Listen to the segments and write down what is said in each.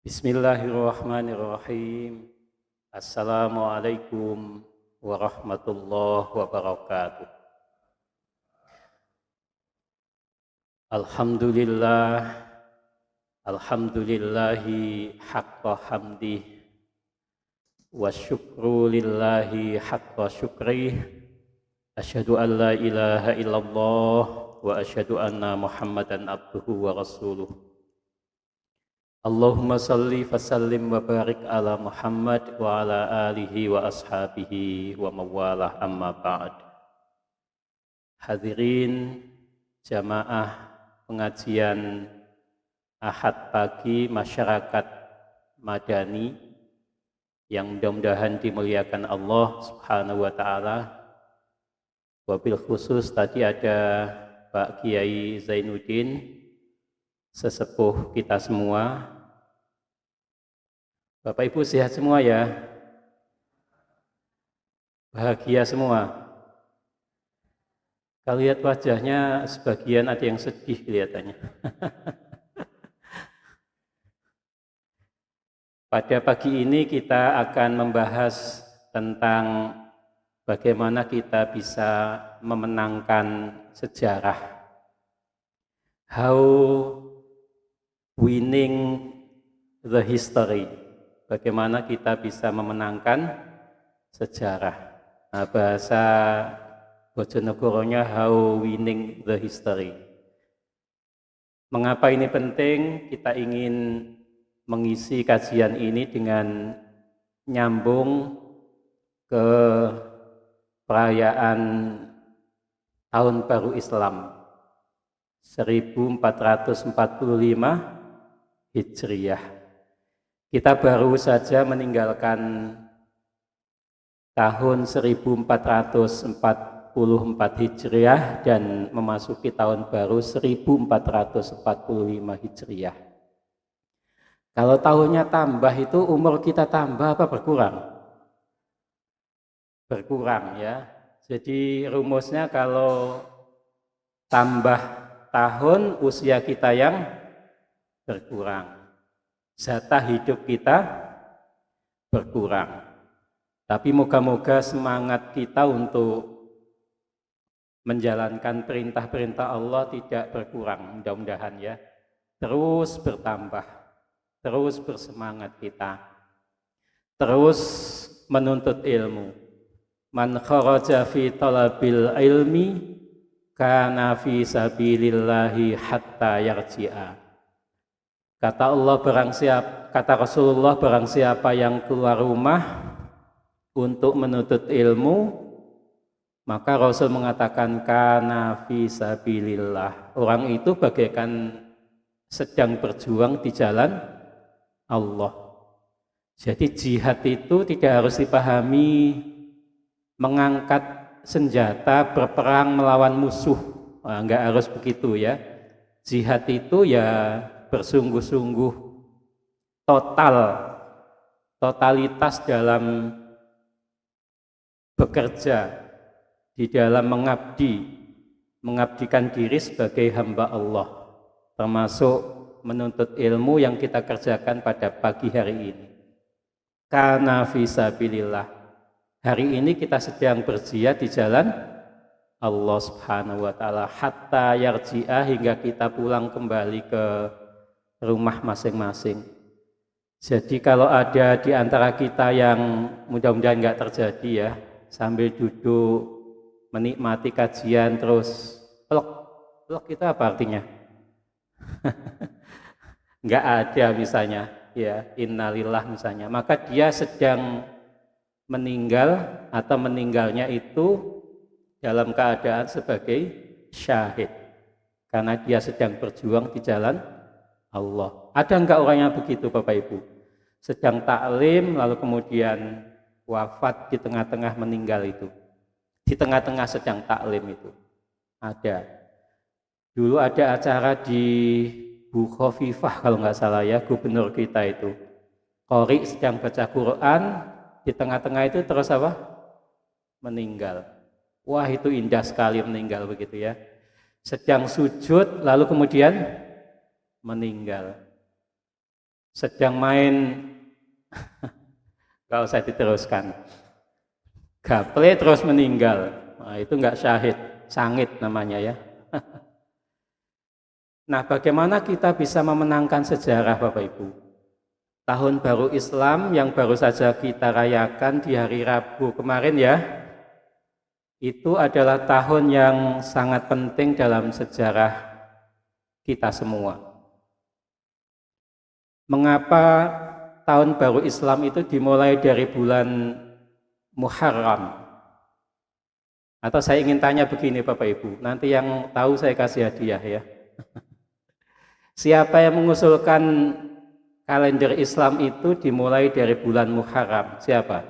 Bismillahirrahmanirrahim. Assalamualaikum warahmatullahi wabarakatuh. Alhamdulillah, alhamdulillahi haqqa hamdih, wa syukru lillahi haqqa syukrih. Asyhadu an la ilaha illallah wa asyhadu anna Muhammadan abduhu wa rasuluh. Allahumma salli wa sallim wa barik ala Muhammad wa ala alihi wa ashabihi wa mawalah amma ba'd. Hadirin jamaah pengajian Ahad pagi masyarakat Madani yang mudah-mudahan dimuliakan Allah Subhanahu wa taala. Wabil khusus tadi ada Pak Kiai Zainuddin, sesepuh kita semua. Bapak Ibu sehat semua ya? Bahagia semua? Kalau lihat wajahnya sebagian ada yang sedih kelihatannya. Pada pagi ini kita akan membahas tentang bagaimana kita bisa memenangkan sejarah. How winning the history. Bagaimana kita bisa memenangkan sejarah. Nah, bahasa Bojonegoronya how winning the history. Mengapa ini penting? Kita ingin mengisi kajian ini dengan nyambung ke perayaan Tahun Baru Islam 1445 Hijriah. Kita baru saja meninggalkan tahun 1444 Hijriah dan memasuki tahun baru 1445 Hijriah. Kalau tahunnya tambah itu umur kita tambah apa berkurang? Berkurang ya. Jadi rumusnya kalau tambah tahun usia kita yang berkurang. Jatah hidup kita berkurang. Tapi moga-moga semangat kita untuk menjalankan perintah-perintah Allah tidak berkurang, mudah-mudahan ya. Terus bertambah, terus bersemangat kita. Terus menuntut ilmu. Man kharaja fi talabil ilmi kana fi sabilillahi hatta yarji'a. Kata Allah kata Rasulullah, barang siapa yang keluar rumah untuk menuntut ilmu, maka Rasul mengatakan kana fi sabilillah. Orang itu bagaikan sedang berjuang di jalan Allah. Jadi jihad itu tidak harus dipahami mengangkat senjata berperang melawan musuh. Nah, enggak harus begitu ya. Jihad itu ya bersungguh-sungguh totalitas dalam bekerja, di dalam mengabdikan diri sebagai hamba Allah, termasuk menuntut ilmu yang kita kerjakan pada pagi hari ini. Kana fisabilillah. Hari ini kita sedang berjihad di jalan Allah Subhanahu wa taala hatta yarji'a, hingga kita pulang kembali ke rumah masing-masing. Jadi kalau ada di antara kita yang mudah-mudahan enggak terjadi ya, sambil duduk menikmati kajian terus pelok itu apa artinya? Enggak ada misalnya ya, innalillah misalnya, maka dia sedang meninggal atau meninggalnya itu dalam keadaan sebagai syahid karena dia sedang berjuang di jalan Allah. Ada enggak orang yang begitu Bapak Ibu? Sedang taklim lalu kemudian wafat di tengah-tengah meninggal itu. Di tengah-tengah sedang taklim itu. Ada. Dulu ada acara di Bu Khofifah kalau enggak salah ya, gubernur kita itu. Qori sedang baca Quran, di tengah-tengah itu terus apa? Meninggal. Wah, itu indah sekali meninggal begitu ya. Sedang sujud lalu kemudian meninggal. sedang main, nggak usah diteruskan, gaple terus meninggal. Nah, itu nggak syahid, sangit namanya ya. Nah, bagaimana kita bisa memenangkan sejarah Bapak Ibu? Tahun baru Islam yang baru saja kita rayakan di hari Rabu kemarin ya, itu adalah tahun yang sangat penting dalam sejarah kita semua. Mengapa tahun baru Islam itu dimulai dari bulan Muharram? Atau saya ingin tanya begini Bapak Ibu, nanti yang tahu saya kasih hadiah ya. Siapa yang mengusulkan kalender Islam itu dimulai dari bulan Muharram? Siapa?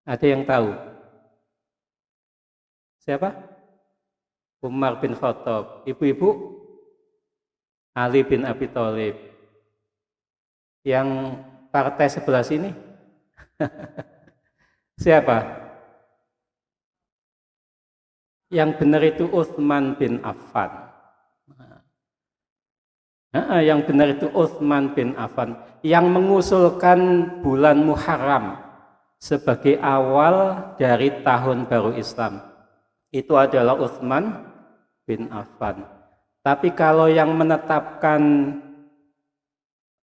Ada yang tahu? Siapa? Umar bin Khattab. Ibu-ibu? Ali bin Abi Thalib. Yang partai sebelah sini? Siapa? Yang benar itu Utsman bin Affan. Yang benar itu Utsman bin Affan yang mengusulkan bulan Muharram sebagai awal dari tahun baru Islam. Itu adalah Utsman bin Affan. Tapi kalau yang menetapkan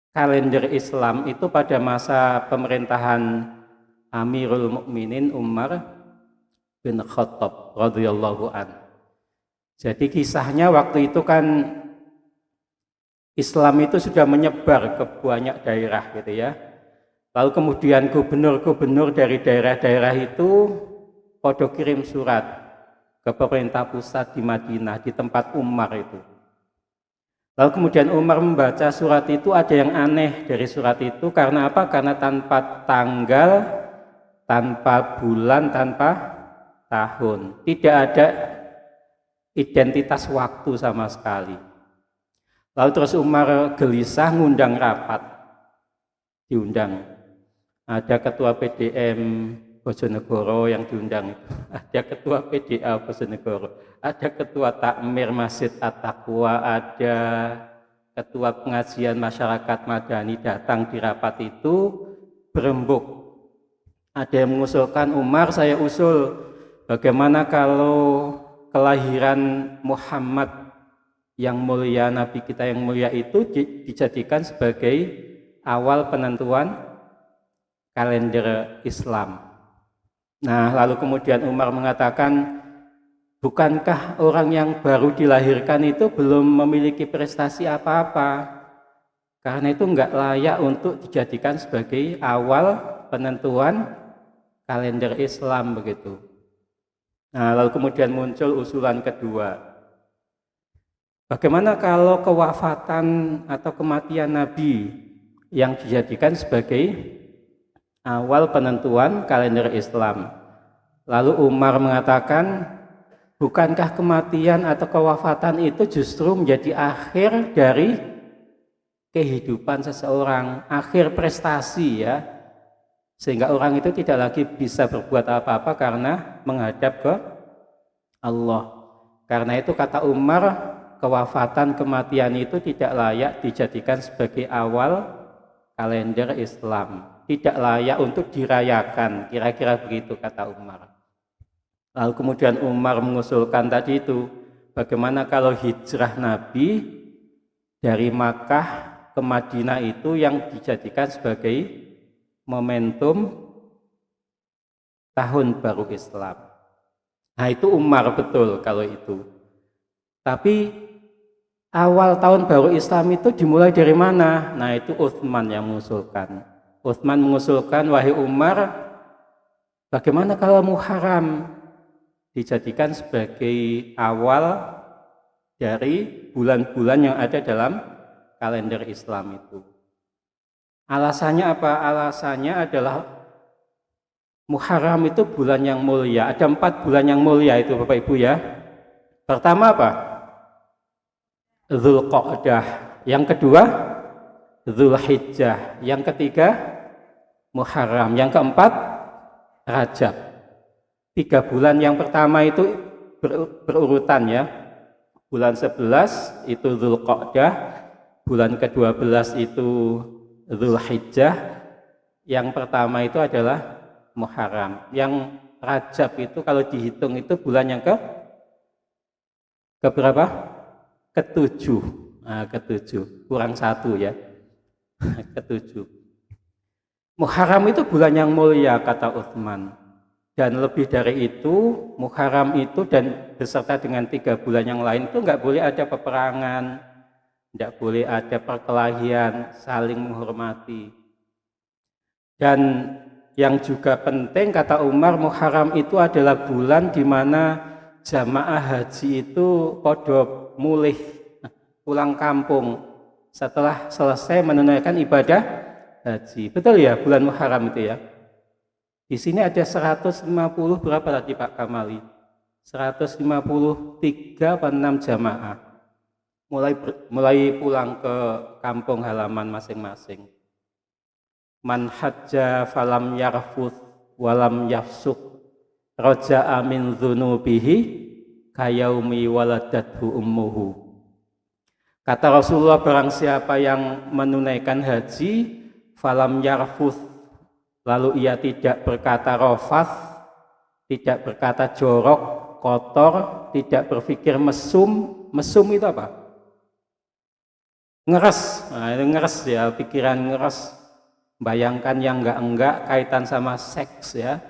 kalender Islam itu pada masa pemerintahan Amirul Mukminin Umar bin Khattab radhiyallahu an. Jadi kisahnya waktu itu kan Islam itu sudah menyebar ke banyak daerah gitu ya. Lalu kemudian gubernur-gubernur dari daerah-daerah itu podo kirim surat ke pemerintah pusat di Madinah, di tempat Umar itu. Lalu kemudian Umar membaca surat itu, ada yang aneh dari surat itu. Karena apa? Karena tanpa tanggal, tanpa bulan, tanpa tahun. Tidak ada identitas waktu sama sekali. Lalu terus Umar gelisah ngundang rapat, diundang. Ada ketua PDM Bojonegoro yang diundang itu, ada ketua PDA Bojonegoro, ada ketua Takmir Masjid At-Taqwa, ada ketua pengajian masyarakat Madani datang di rapat itu berembuk. Ada yang mengusulkan, Umar saya usul, bagaimana kalau kelahiran Muhammad yang mulia, Nabi kita yang mulia itu dijadikan sebagai awal penentuan kalender Islam. Nah, lalu kemudian Umar mengatakan, bukankah orang yang baru dilahirkan itu belum memiliki prestasi apa-apa? Karena itu enggak layak untuk dijadikan sebagai awal penentuan kalender Islam begitu. Nah, lalu kemudian muncul usulan kedua. Bagaimana kalau kewafatan atau kematian Nabi yang dijadikan sebagai awal penentuan kalender Islam? Lalu Umar mengatakan, bukankah kematian atau kewafatan itu justru menjadi akhir dari kehidupan seseorang, akhir prestasi ya, sehingga orang itu tidak lagi bisa berbuat apa-apa karena menghadap ke Allah. Karena itu kata Umar, kewafatan kematian itu tidak layak dijadikan sebagai awal kalender Islam, tidak layak untuk dirayakan, kira-kira begitu kata Umar. Lalu kemudian Umar mengusulkan tadi itu, bagaimana kalau hijrah Nabi dari Makkah ke Madinah itu yang dijadikan sebagai momentum tahun baru Islam. Nah itu Umar betul kalau itu. Tapi awal tahun baru Islam itu dimulai dari mana? Nah itu Utsman yang mengusulkan. Utsman mengusulkan, wahai Umar, bagaimana kalau Muharram dijadikan sebagai awal dari bulan-bulan yang ada dalam kalender Islam itu? Alasannya apa? Alasannya adalah Muharram itu bulan yang mulia. Ada 4 bulan yang mulia itu Bapak Ibu ya. Pertama apa? Dzulqa'dah. Yang kedua Dzulhijjah. Yang ketiga Muharram. Yang keempat Rajab. 3 bulan yang pertama itu berurutan ya. Bulan 11 itu Dzulqa'dah, bulan ke-12 itu Dzulhijjah, yang pertama itu adalah Muharram. Yang Rajab itu kalau dihitung itu bulan yang ke berapa? Ketujuh. Nah, ketujuh, kurang satu ya. Ketujuh. Muharram itu bulan yang mulia kata Utsman. Dan lebih dari itu, Muharram itu dan beserta dengan 3 bulan yang lain itu nggak boleh ada peperangan, nggak boleh ada perkelahian, saling menghormati. Dan yang juga penting kata Umar, Muharram itu adalah bulan di mana jamaah haji itu podo mulih pulang kampung setelah selesai menunaikan ibadah haji. Betul ya, bulan Muharram itu ya. Di sini ada 150 berapa tadi Pak Kamali? 153 apa 6 jamaah mulai pulang ke kampung halaman masing-masing. Man hajja falam yarfuth walam yafsuk raja'a min dzunubihi kayaumi waladathu ummuhu. Kata Rasulullah, barang siapa yang menunaikan haji falam yarfuth, lalu ia tidak berkata rafath, tidak berkata jorok, kotor, tidak berpikir mesum. Mesum itu apa? Ngeres. Nah, itu ngeres ya, pikiran ngeres. Bayangkan yang enggak kaitan sama seks ya.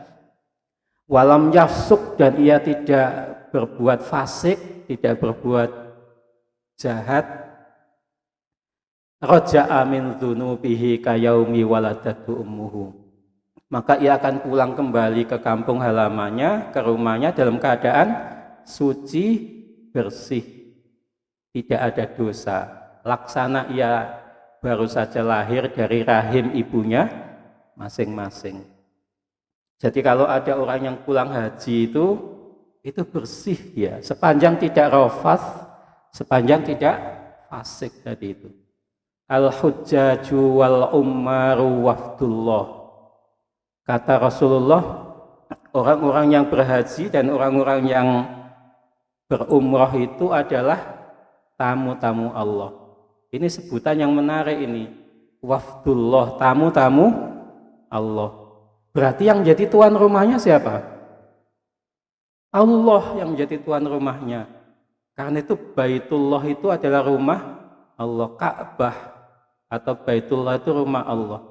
Walam yafsuk, dan ia tidak berbuat fasik, tidak berbuat jahat. Raja'a min dzunubihi kayaumi waladatu ummuhu. Maka ia akan pulang kembali ke kampung halamannya, ke rumahnya dalam keadaan suci, bersih, tidak ada dosa. Laksana ia baru saja lahir dari rahim ibunya masing-masing. Jadi kalau ada orang yang pulang haji itu bersih ya, sepanjang tidak rafath, sepanjang tidak fasik tadi itu. Al-hujjaju wal ummaru wafdullah. Kata Rasulullah, orang-orang yang berhaji dan orang-orang yang berumrah itu adalah tamu-tamu Allah. Ini sebutan yang menarik ini. Wafdullah, tamu-tamu Allah. Berarti yang jadi tuan rumahnya siapa? Allah yang menjadi tuan rumahnya. Karena itu Baitullah itu adalah rumah Allah. Ka'bah atau Baitullah itu rumah Allah.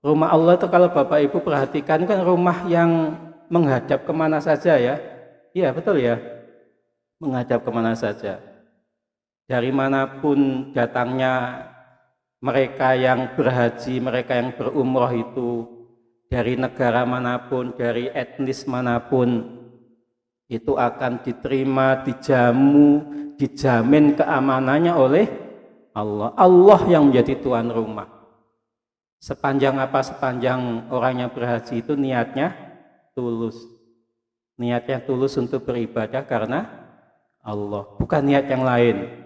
Rumah Allah itu kalau Bapak Ibu perhatikan kan rumah yang menghadap kemana saja ya. Iya betul ya, menghadap kemana saja. Dari manapun datangnya mereka yang berhaji, mereka yang berumrah itu, dari negara manapun, dari etnis manapun, itu akan diterima, dijamu, dijamin keamanannya oleh Allah. Allah yang menjadi tuan rumah. Sepanjang apa? Sepanjang orang yang berhaji itu niatnya tulus. Niatnya tulus untuk beribadah karena Allah, bukan niat yang lain.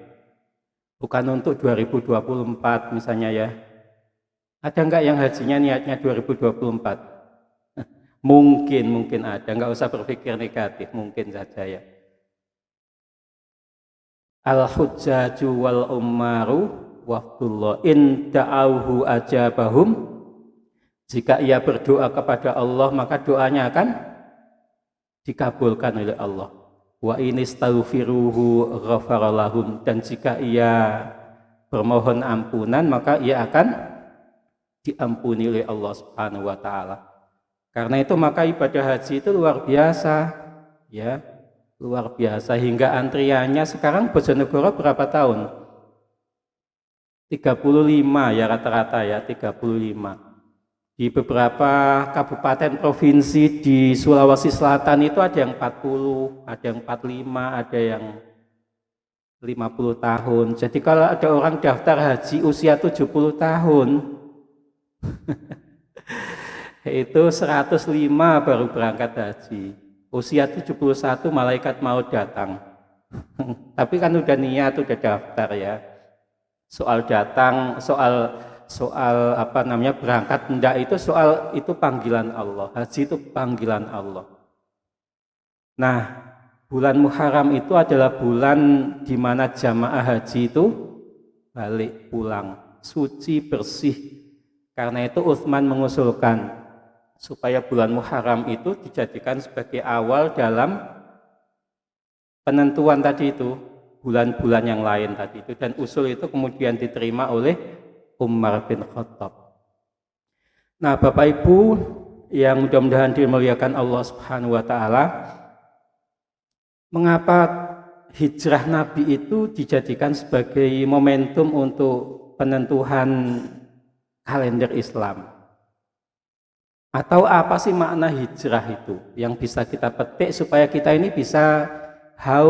Bukan untuk 2024 misalnya ya. Ada enggak yang hajinya niatnya 2024? Mungkin ada, enggak usah berpikir negatif, mungkin saja ya. Al-hujjaju wal ummaru wafdullah in da'auhu ajabahum. Jika ia berdoa kepada Allah maka doanya akan dikabulkan oleh Allah. Wa inistaghfiruhu ghafaralahum, dan jika ia bermohon ampunan maka ia akan diampuni oleh Allah Subhanahu wa taala. Karena itu maka ibadah haji itu luar biasa ya, luar biasa, hingga antriannya sekarang Bojonegoro berapa tahun? 35 ya rata-rata ya, 35. Di beberapa kabupaten provinsi di Sulawesi Selatan itu ada yang 40, ada yang 45, ada yang 50 tahun. Jadi kalau ada orang daftar haji usia 70 tahun, itu 105 baru berangkat haji. Usia 71 malaikat mau datang. Tapi kan udah niat, udah daftar ya. Soal datang, soal apa namanya berangkat enggak, itu soal itu panggilan Allah. Haji itu panggilan Allah. Nah, bulan Muharram itu adalah bulan di mana jamaah haji itu balik pulang, suci bersih. Karena itu Utsman mengusulkan supaya bulan Muharram itu dijadikan sebagai awal dalam penentuan tadi itu, bulan-bulan yang lain tadi itu, dan usul itu kemudian diterima oleh Umar bin Khattab. Nah, Bapak Ibu yang mudah-mudahan dimuliakan Allah Subhanahu wa taala, mengapa hijrah Nabi itu dijadikan sebagai momentum untuk penentuan kalender Islam? Atau apa sih makna hijrah itu yang bisa kita petik supaya kita ini bisa how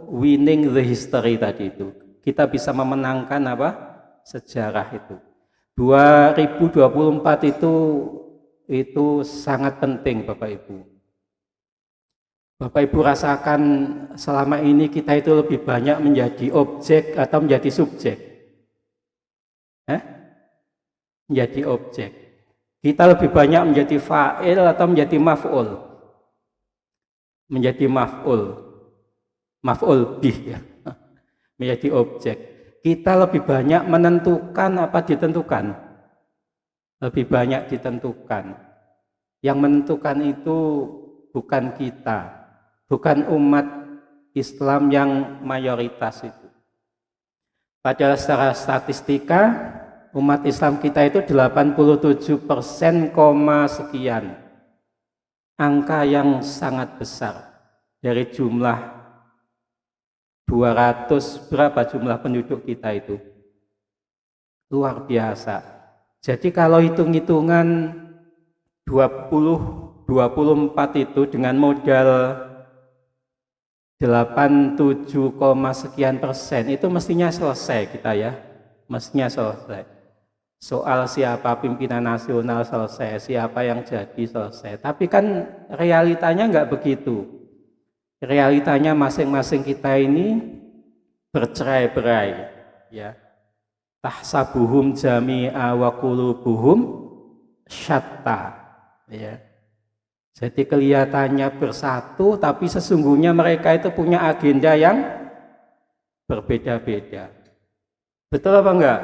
winning the history tadi itu. Kita bisa memenangkan apa? Sejarah itu. 2024 itu sangat penting Bapak Ibu. Bapak Ibu rasakan selama ini kita itu lebih banyak menjadi objek atau menjadi subjek? Menjadi objek. Kita lebih banyak menjadi fa'il atau menjadi maf'ul? Menjadi maf'ul. Maf'ul bih ya. Menjadi objek. Kita lebih banyak menentukan apa ditentukan? Lebih banyak ditentukan. Yang menentukan itu bukan kita, bukan umat Islam yang mayoritas itu. Padahal secara statistika umat Islam kita itu 87%, sekian. Angka yang sangat besar dari jumlah 200 berapa jumlah penduduk kita itu. Luar biasa. Jadi kalau hitung-hitungan 24 itu dengan modal 87, sekian persen itu mestinya selesai kita ya. Mestinya selesai. Soal siapa pimpinan nasional selesai, siapa yang jadi selesai. Tapi kan realitanya enggak begitu. Realitanya masing-masing kita ini bercerai-berai ya. Tahsabuhum jami'a wa qulubuhum syatta ya. Jadi kelihatannya bersatu tapi sesungguhnya mereka itu punya agenda yang berbeda-beda. Betul apa enggak?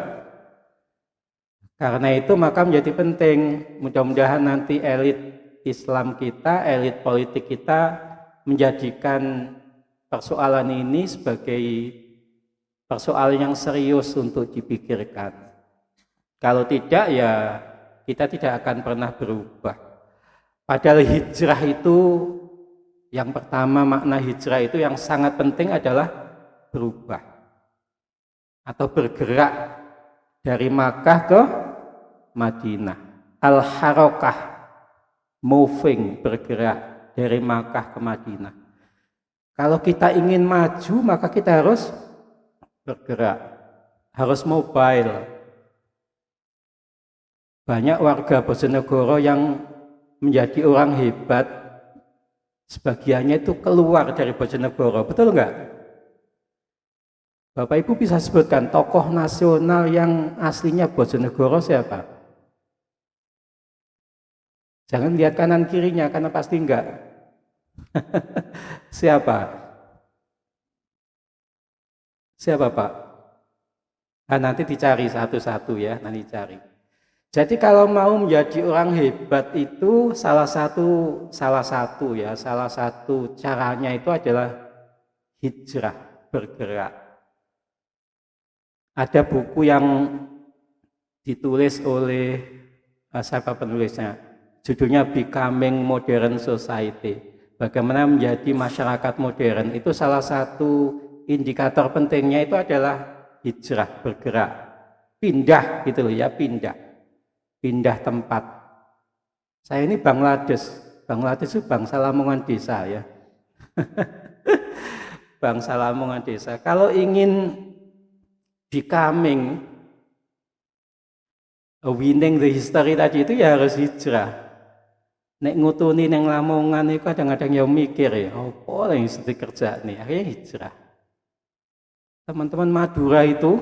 Karena itu maka menjadi penting, mudah-mudahan nanti elit Islam kita, elit politik kita menjadikan persoalan ini sebagai persoalan yang serius untuk dipikirkan. Kalau tidak ya kita tidak akan pernah berubah. Padahal hijrah itu yang pertama, makna hijrah itu yang sangat penting adalah berubah atau bergerak dari Makkah ke Madinah. Al-harakah, moving, bergerak dari Makkah ke Madinah. Kalau kita ingin maju maka kita harus bergerak, harus mobile. Banyak warga Bojonegoro yang menjadi orang hebat, sebagiannya itu keluar dari Bojonegoro, betul enggak? Bapak Ibu bisa sebutkan tokoh nasional yang aslinya Bojonegoro siapa? Jangan lihat kanan kirinya karena pasti enggak. Siapa? Siapa Pak? Nanti dicari satu-satu ya, nanti cari. Jadi kalau mau menjadi orang hebat itu salah satu caranya itu adalah hijrah, bergerak. Ada buku yang ditulis oleh siapa penulisnya? Judulnya Becoming Modern Society. Bagaimana menjadi masyarakat modern. Itu salah satu indikator pentingnya itu adalah hijrah, bergerak. Pindah gitu loh ya, pindah tempat. Saya ini Bangladesh itu bangsa Lamongan desa ya. Bangsa Lamongan desa. Kalau ingin becoming winning the history tadi itu ya harus hijrah. Nek ngutuni neng Lamongan itu kadang-kadang ya mikir ya, apa yang sedih kerja nih, akhirnya hijrah. Teman-teman Madura itu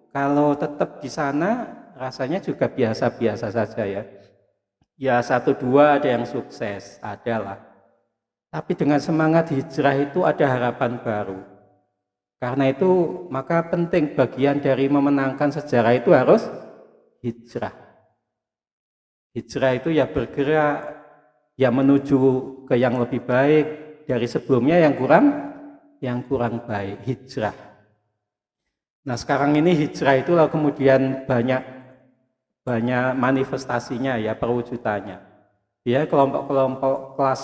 kalau tetap di sana rasanya juga biasa-biasa saja ya. Ya 1-2 ada yang sukses, adalah. Tapi dengan semangat hijrah itu ada harapan baru. Karena itu maka penting bagian dari memenangkan sejarah itu harus hijrah. Hijrah itu ya bergerak, ya menuju ke yang lebih baik dari sebelumnya yang kurang baik, hijrah. Nah sekarang ini hijrah itu kemudian banyak manifestasinya ya, perwujudannya. Ya kelompok-kelompok kelas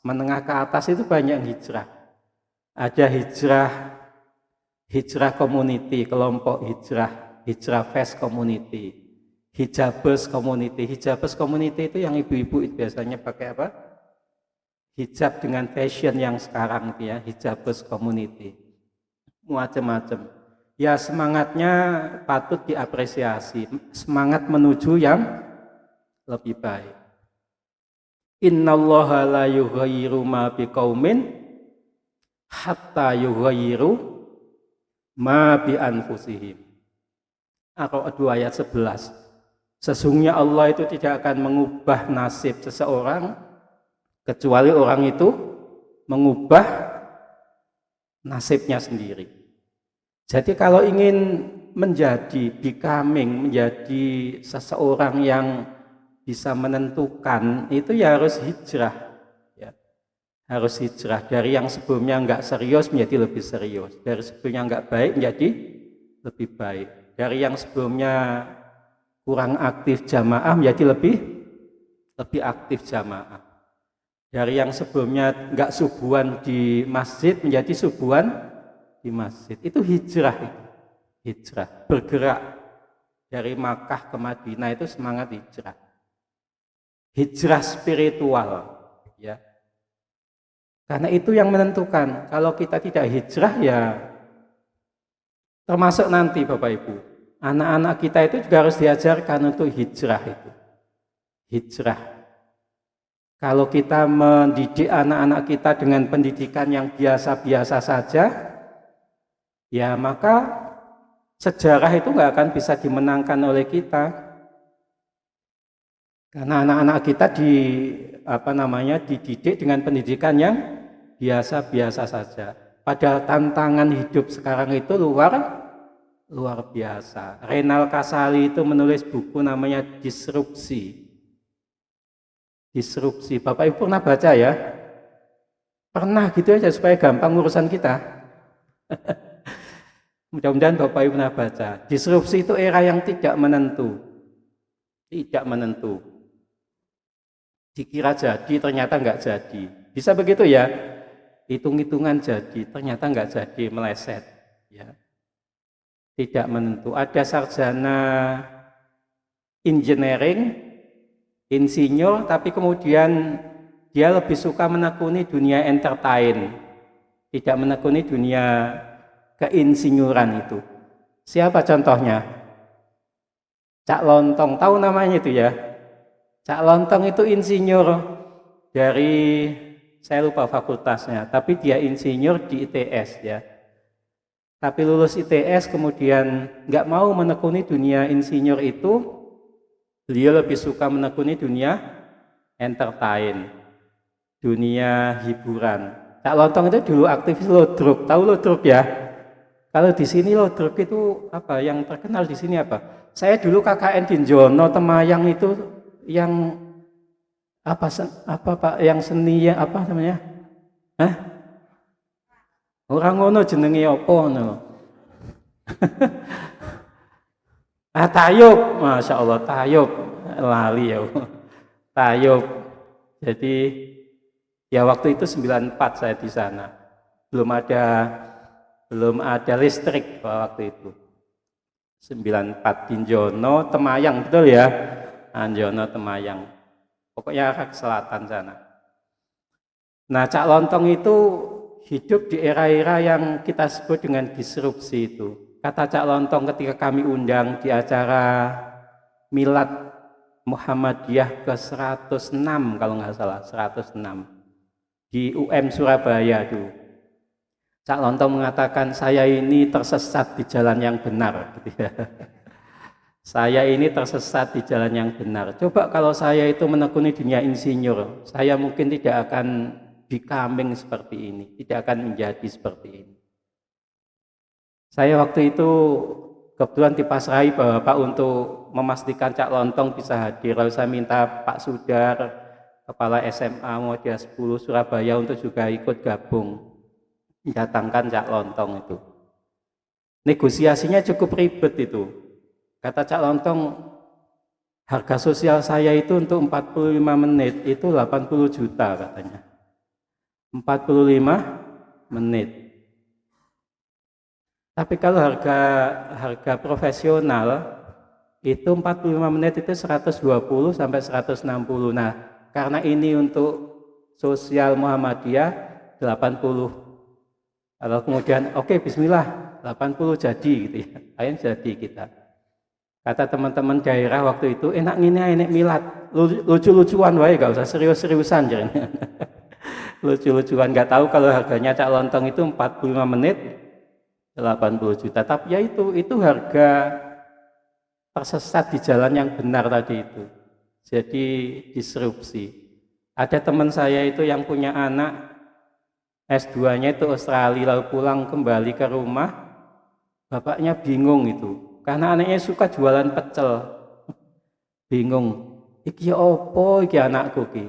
menengah ke atas itu banyak hijrah. Ada hijrah community, kelompok hijrah fest community, hijabers community. Hijabers community itu yang ibu-ibu itu biasanya pakai apa? Hijab dengan fashion yang sekarang itu ya, hijabers community. Macam-macam. Ya semangatnya patut diapresiasi, semangat menuju yang lebih baik. Innallaha la yughayyiru ma biqaumin hatta yughayyiru ma bi anfusihim. Al-Qur'an ayat 11. Sesungguhnya Allah itu tidak akan mengubah nasib seseorang kecuali orang itu mengubah nasibnya sendiri. Jadi kalau ingin menjadi seseorang yang bisa menentukan, itu ya harus hijrah. Ya. Harus hijrah dari yang sebelumnya enggak serius menjadi lebih serius, dari sebelumnya enggak baik menjadi lebih baik, dari yang sebelumnya kurang aktif jamaah menjadi lebih aktif jamaah, dari yang sebelumnya enggak subuhan di masjid menjadi subuhan di masjid. Itu hijrah, bergerak dari Makkah ke Madinah, itu semangat hijrah spiritual ya. Karena itu yang menentukan. Kalau kita tidak hijrah ya, termasuk nanti Bapak Ibu, anak-anak kita itu juga harus diajarkan untuk hijrah itu. Hijrah. Kalau kita mendidik anak-anak kita dengan pendidikan yang biasa-biasa saja, ya maka sejarah itu nggak akan bisa dimenangkan oleh kita. Karena anak-anak kita dididik dengan pendidikan yang biasa-biasa saja. Padahal tantangan hidup sekarang itu luar biasa. Renal Kasali itu menulis buku namanya Disrupsi. Bapak Ibu pernah baca ya? Pernah gitu aja supaya gampang urusan kita. Mudah-mudahan Bapak Ibu pernah baca. Disrupsi itu era yang tidak menentu. Dikira jadi, ternyata enggak jadi. Bisa begitu ya? Hitung-hitungan jadi, ternyata enggak jadi, meleset. Ya. Tidak menentu. Ada sarjana engineering, insinyur, tapi kemudian dia lebih suka menekuni dunia entertain, tidak menekuni dunia keinsinyuran itu. Siapa contohnya? Cak Lontong, tahu namanya itu ya? Cak Lontong itu insinyur dari, saya lupa fakultasnya, tapi dia insinyur di ITS ya. Tapi lulus ITS kemudian nggak mau menekuni dunia insinyur itu, beliau lebih suka menekuni dunia entertain, dunia hiburan. Cak Lontong itu dulu aktivis Ludruk, tahu Ludruk ya? Kalau di sini Ludruk itu apa? Yang terkenal di sini apa? Saya dulu KKN di Jono Temayang itu yang apa Pak? Yang seni yang apa namanya? Hah? Orang ngono jenenge apa ngono? Tayub, Masya Allah, Tayub, lali ya, Tayub. Jadi ya waktu itu 94 saya di sana, belum ada listrik waktu itu. 94 di Jono Temayang, betul ya? Jono Temayang, pokoknya arah ke selatan sana. Nah, Cak Lontong itu hidup di era-era yang kita sebut dengan disrupsi itu. Kata Cak Lontong ketika kami undang di acara Milad Muhammadiyah ke 106 kalau nggak salah, 106 di UM Surabaya dulu. Cak Lontong mengatakan, saya ini tersesat di jalan yang benar. Saya ini tersesat di jalan yang benar. Coba kalau saya itu menekuni dunia insinyur, saya mungkin tidak akan becoming seperti ini, tidak akan menjadi seperti ini. Saya waktu itu kebetulan dipasrahi Bapak untuk memastikan Cak Lontong bisa hadir. Lalu saya minta Pak Sudar, Kepala SMA Muhammadiyah 10 Surabaya untuk juga ikut gabung mendatangkan Cak Lontong itu. Negosiasinya cukup ribet itu. Kata Cak Lontong, harga sosial saya itu untuk 45 menit itu 80 juta katanya. 45 menit. Tapi kalau harga profesional itu 45 menit itu 120 sampai 160. Nah, karena ini untuk sosial Muhammadiyah 80. Kalau kemudian oke, bismillah 80 jadi gitu ya. Ayo jadi kita. Kata teman-teman daerah waktu itu, enak ini milad, lucu-lucuan wae, gak usah serius-seriusan jadinya. Lucu-lucuan, gak tahu kalau harganya Cak Lontong itu 45 menit 80 juta, tapi ya itu harga tersesat di jalan yang benar tadi itu. Jadi disrupsi. Ada teman saya itu yang punya anak S2-nya itu Australia, lalu pulang kembali ke rumah, bapaknya bingung itu, karena anaknya suka jualan pecel. Bingung, iki opo iki anakku ki?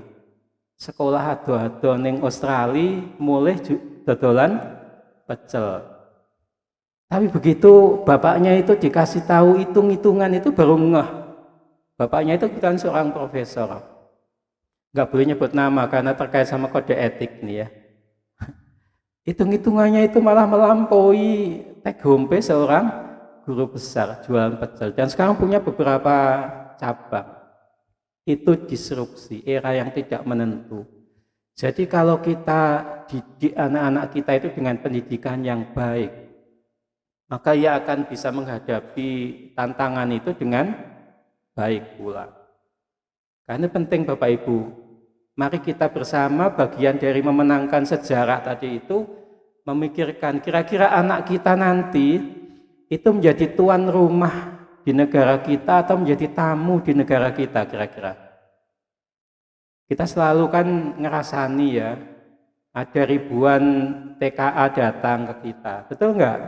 Sekolah ado-ado ning Australia mulai dodolan pecel. Tapi begitu bapaknya itu dikasih tahu hitung-hitungan itu baru ngeh. Bapaknya itu bukan seorang profesor. Nggak boleh nyebut nama karena terkait sama kode etik nih ya. Hitung-hitungannya itu malah melampaui take home pay seorang guru besar jualan pecel. Dan sekarang punya beberapa cabang. Itu disrupsi, era yang tidak menentu. Jadi kalau kita didik anak-anak kita itu dengan pendidikan yang baik, maka ia akan bisa menghadapi tantangan itu dengan baik pula. Karena penting Bapak Ibu, mari kita bersama bagian dari memenangkan sejarah tadi itu, memikirkan kira-kira anak kita nanti itu menjadi tuan rumah di negara kita atau menjadi tamu di negara kita kira-kira. Kita selalu kan ngerasani ya, ada ribuan TKA datang ke kita, betul nggak?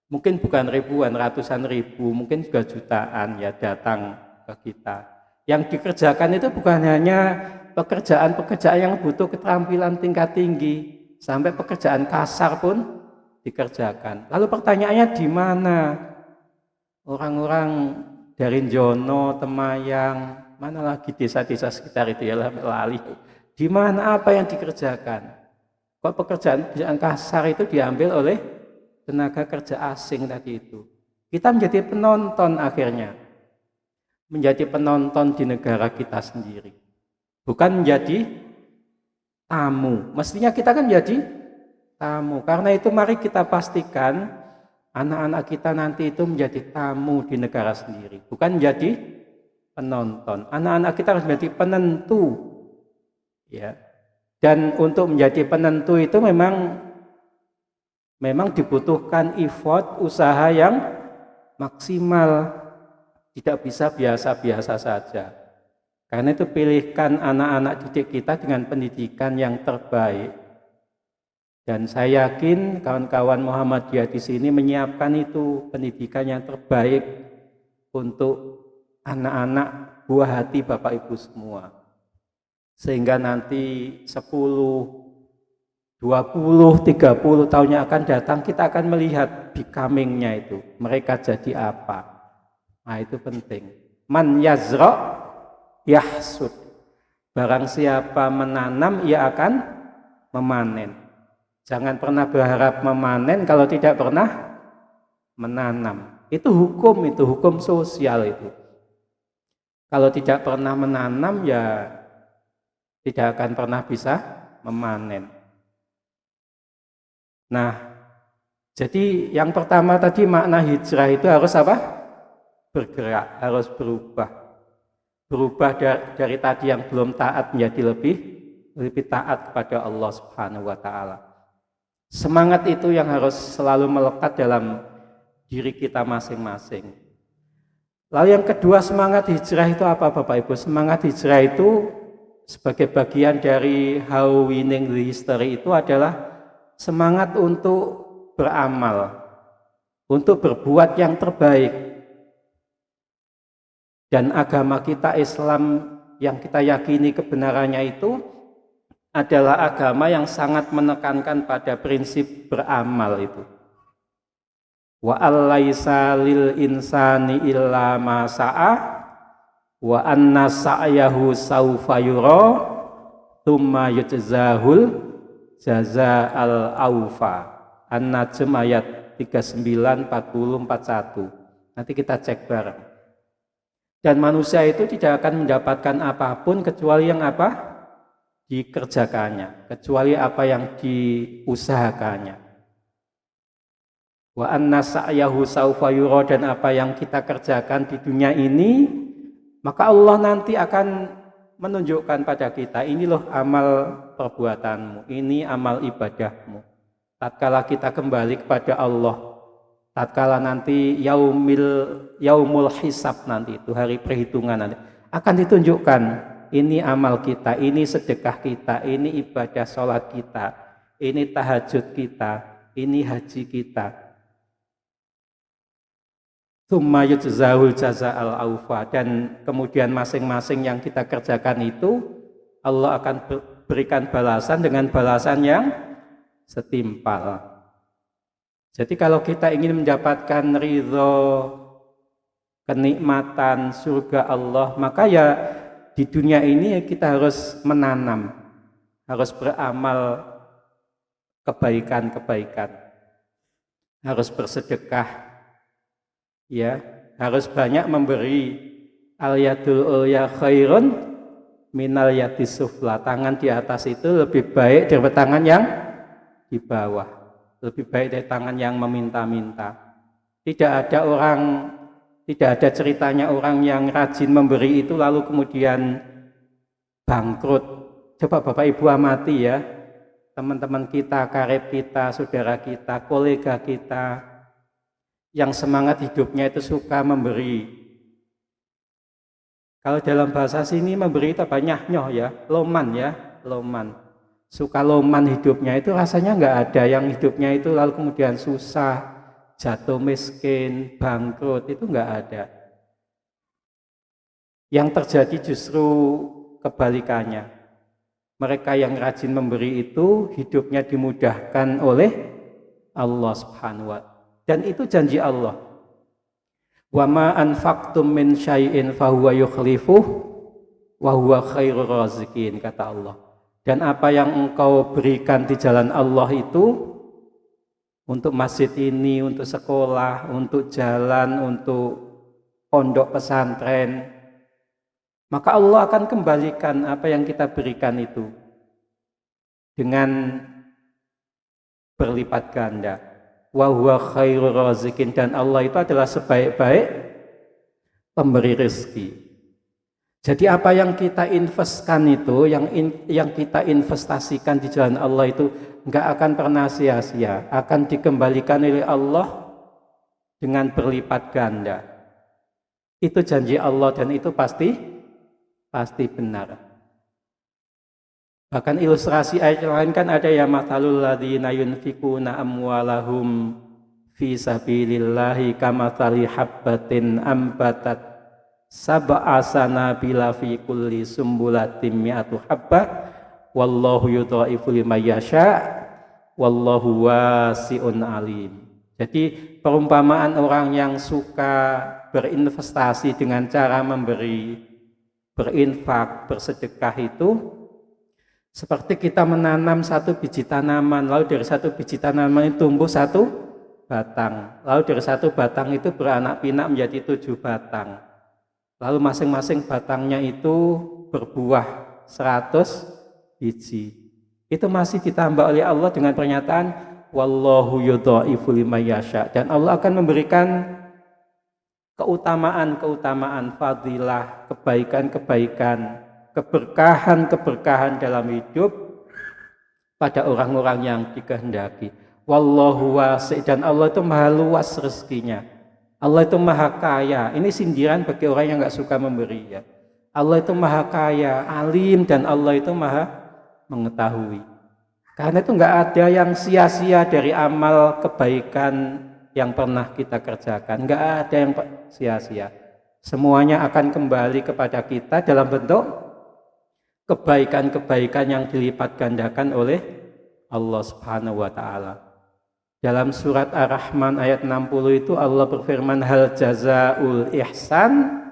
Mungkin bukan ribuan, ratusan ribu, mungkin juga jutaan ya datang ke kita. Yang dikerjakan itu bukan hanya pekerjaan-pekerjaan yang butuh keterampilan tingkat tinggi, sampai pekerjaan kasar pun dikerjakan. Lalu pertanyaannya di mana orang-orang dari Jono, Temayang, mana lagi desa-desa sekitar itu ya, lali. Di mana apa yang dikerjakan? Kok pekerjaan kasar itu diambil oleh tenaga kerja asing tadi itu. Kita menjadi penonton akhirnya. Menjadi penonton di negara kita sendiri. Bukan menjadi tamu. Mestinya kita kan menjadi tamu. Karena itu mari kita pastikan anak-anak kita nanti itu menjadi tamu di negara sendiri. Bukan menjadi penonton. Anak-anak kita harus menjadi penentu. Ya. Dan untuk menjadi penentu itu memang dibutuhkan effort, usaha yang maksimal, tidak bisa biasa-biasa saja. Karena itu pilihkan anak-anak didik kita dengan pendidikan yang terbaik. Dan saya yakin kawan-kawan Muhammadiyah di sini menyiapkan itu pendidikan yang terbaik untuk anak-anak buah hati Bapak Ibu semua. Sehingga nanti 10 20, 30 tahun yang akan datang kita akan melihat becoming-nya itu. Mereka jadi apa? Nah itu penting. Man yazra' yahsud. Barang siapa menanam ia akan memanen. Jangan pernah berharap memanen kalau tidak pernah menanam. Itu hukum sosial itu. Kalau tidak pernah menanam ya tidak akan pernah bisa memanen. Nah, jadi yang pertama tadi makna hijrah itu harus apa? Bergerak, harus berubah. Berubah dari tadi yang belum taat menjadi lebih taat kepada Allah Subhanahu wa taala. Semangat itu yang harus selalu melekat dalam diri kita masing-masing. Lalu yang kedua, semangat hijrah itu apa Bapak Ibu? Semangat hijrah itu sebagai bagian dari how winning the history itu adalah semangat untuk beramal. untuk berbuat yang terbaik. Dan agama kita Islam yang kita yakini kebenarannya itu adalah agama yang sangat menekankan pada prinsip beramal itu. Wa allaisa lil insani illa ma sa'a wa anna sa'yahu saufa yura tsumma yujzahul jazaa'al aufa. An-Najm ayat 39, 40, 41. Nanti kita cek bareng. Dan manusia itu tidak akan mendapatkan apapun kecuali yang apa? Dikerjakannya, kecuali apa yang diusahakannya. Wa anna sa'yahu saufa yura, dan apa yang kita kerjakan di dunia ini, maka Allah nanti akan menunjukkan pada kita, ini loh amal perbuatanmu, ini amal ibadahmu. Tatkala kita kembali kepada Allah, tatkala nanti yaumul hisab, nanti itu hari perhitungan, nanti akan ditunjukkan ini amal kita, ini sedekah kita, ini ibadah sholat kita, ini tahajud kita, ini haji kita. Tsumma yujzahul jazaa'al aufa, dan kemudian masing-masing yang kita kerjakan itu Allah akan berikan balasan dengan balasan yang setimpal. Jadi kalau kita ingin mendapatkan ridho, kenikmatan surga Allah, maka ya di dunia ini kita harus menanam, harus beramal kebaikan-kebaikan, harus bersedekah, ya, harus banyak memberi. Al yadul ulya khairun minal yadis sufla, tangan di atas itu lebih baik daripada tangan yang di bawah, lebih baik dari tangan yang meminta-minta. Tidak ada ceritanya orang yang rajin memberi itu lalu kemudian bangkrut. Coba Bapak Ibu amati ya, teman-teman kita, karib kita, saudara kita, kolega kita yang semangat hidupnya itu suka memberi. Kalau dalam bahasa sini memberi itu apa? Nyahnyoh ya, loman ya, loman. Suka loman hidupnya itu rasanya nggak ada yang hidupnya itu lalu kemudian susah, jatuh miskin, bangkrut, itu nggak ada. Yang terjadi justru kebalikannya. Mereka yang rajin memberi itu hidupnya dimudahkan oleh Allah Subhanahu wa ta'ala. Dan itu janji Allah. Wa ma anfaqtum min syai'in fahuwa yukhlifuh wa huwa khairur raziqin, kata Allah. Dan apa yang engkau berikan di jalan Allah itu untuk masjid ini, untuk sekolah, untuk jalan, untuk pondok pesantren, maka Allah akan kembalikan apa yang kita berikan itu dengan berlipat ganda. Wa huwa khairur raziqin, dan Allah itu adalah sebaik-baik pemberi rezeki. Jadi apa yang kita investkan itu, yang kita investasikan di jalan Allah itu enggak akan pernah sia-sia, akan dikembalikan oleh Allah dengan berlipat ganda. Itu janji Allah dan itu pasti benar. Bahkan ilustrasi ayat lain kan ada ya, mathalul ladzina yunfikuna amwalahum fi sabilillahi kamathali habbatin ambatat sab'a sanabila fi kulli sumbulatin mi'atu habbah wallahu yudha'ifu liman yasha wallahu wasi'un alim. Jadi perumpamaan orang yang suka berinvestasi dengan cara memberi, berinfak, bersedekah itu seperti kita menanam satu biji tanaman, lalu dari satu biji tanaman itu tumbuh satu batang, lalu dari satu batang itu beranak pinak menjadi 7 batang, lalu masing-masing batangnya itu berbuah 100 biji. Itu masih ditambah oleh Allah dengan pernyataan wallahu yudha'ifu liman yasha, dan Allah akan memberikan keutamaan, fadilah, kebaikan, keberkahan dalam hidup pada orang-orang yang dikehendaki. Wallahu wasi', dan Allah itu maha luas rezekinya. Allah itu maha kaya. Ini sindiran bagi orang yang nggak suka memberi ya. Allah itu maha kaya, alim, dan Allah itu maha mengetahui. Karena itu nggak ada yang sia-sia dari amal kebaikan yang pernah kita kerjakan. Nggak ada yang sia-sia. Semuanya akan kembali kepada kita dalam bentuk kebaikan-kebaikan yang dilipat gandakan oleh Allah Subhanahu wa Ta'ala. Dalam surat Ar-Rahman ayat 60 itu Allah berfirman, hal jazaul ihsan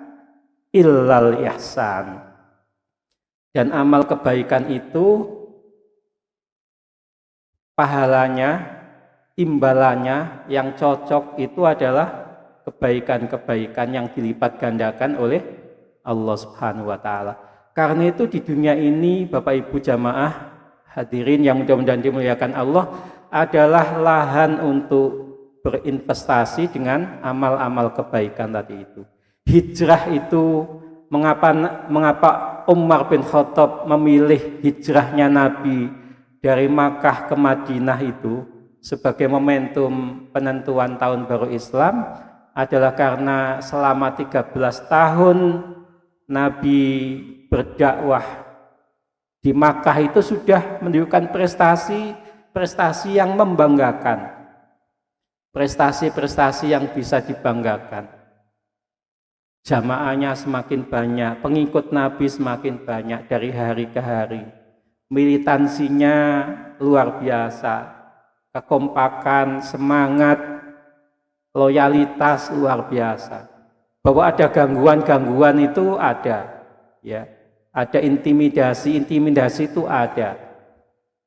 illal ihsan. Dan amal kebaikan itu pahalanya, imbalannya yang cocok itu adalah kebaikan-kebaikan yang dilipat gandakan oleh Allah Subhanahu wa Ta'ala. Karena itu di dunia ini Bapak Ibu jamaah hadirin yang mudah-mudahan dimuliakan Allah, adalah lahan untuk berinvestasi dengan amal-amal kebaikan tadi itu. Hijrah itu mengapa Umar bin Khattab memilih hijrahnya Nabi dari Makkah ke Madinah itu sebagai momentum penentuan tahun baru Islam adalah karena selama 13 tahun Nabi berdakwah di Makkah itu sudah menunjukkan prestasi yang membanggakan, prestasi-prestasi yang bisa dibanggakan. Jamaahnya semakin banyak, pengikut Nabi semakin banyak dari hari ke hari. Militansinya luar biasa, kekompakan, semangat, loyalitas luar biasa. Bahwa ada gangguan-gangguan itu ada, ya. Ada intimidasi itu ada.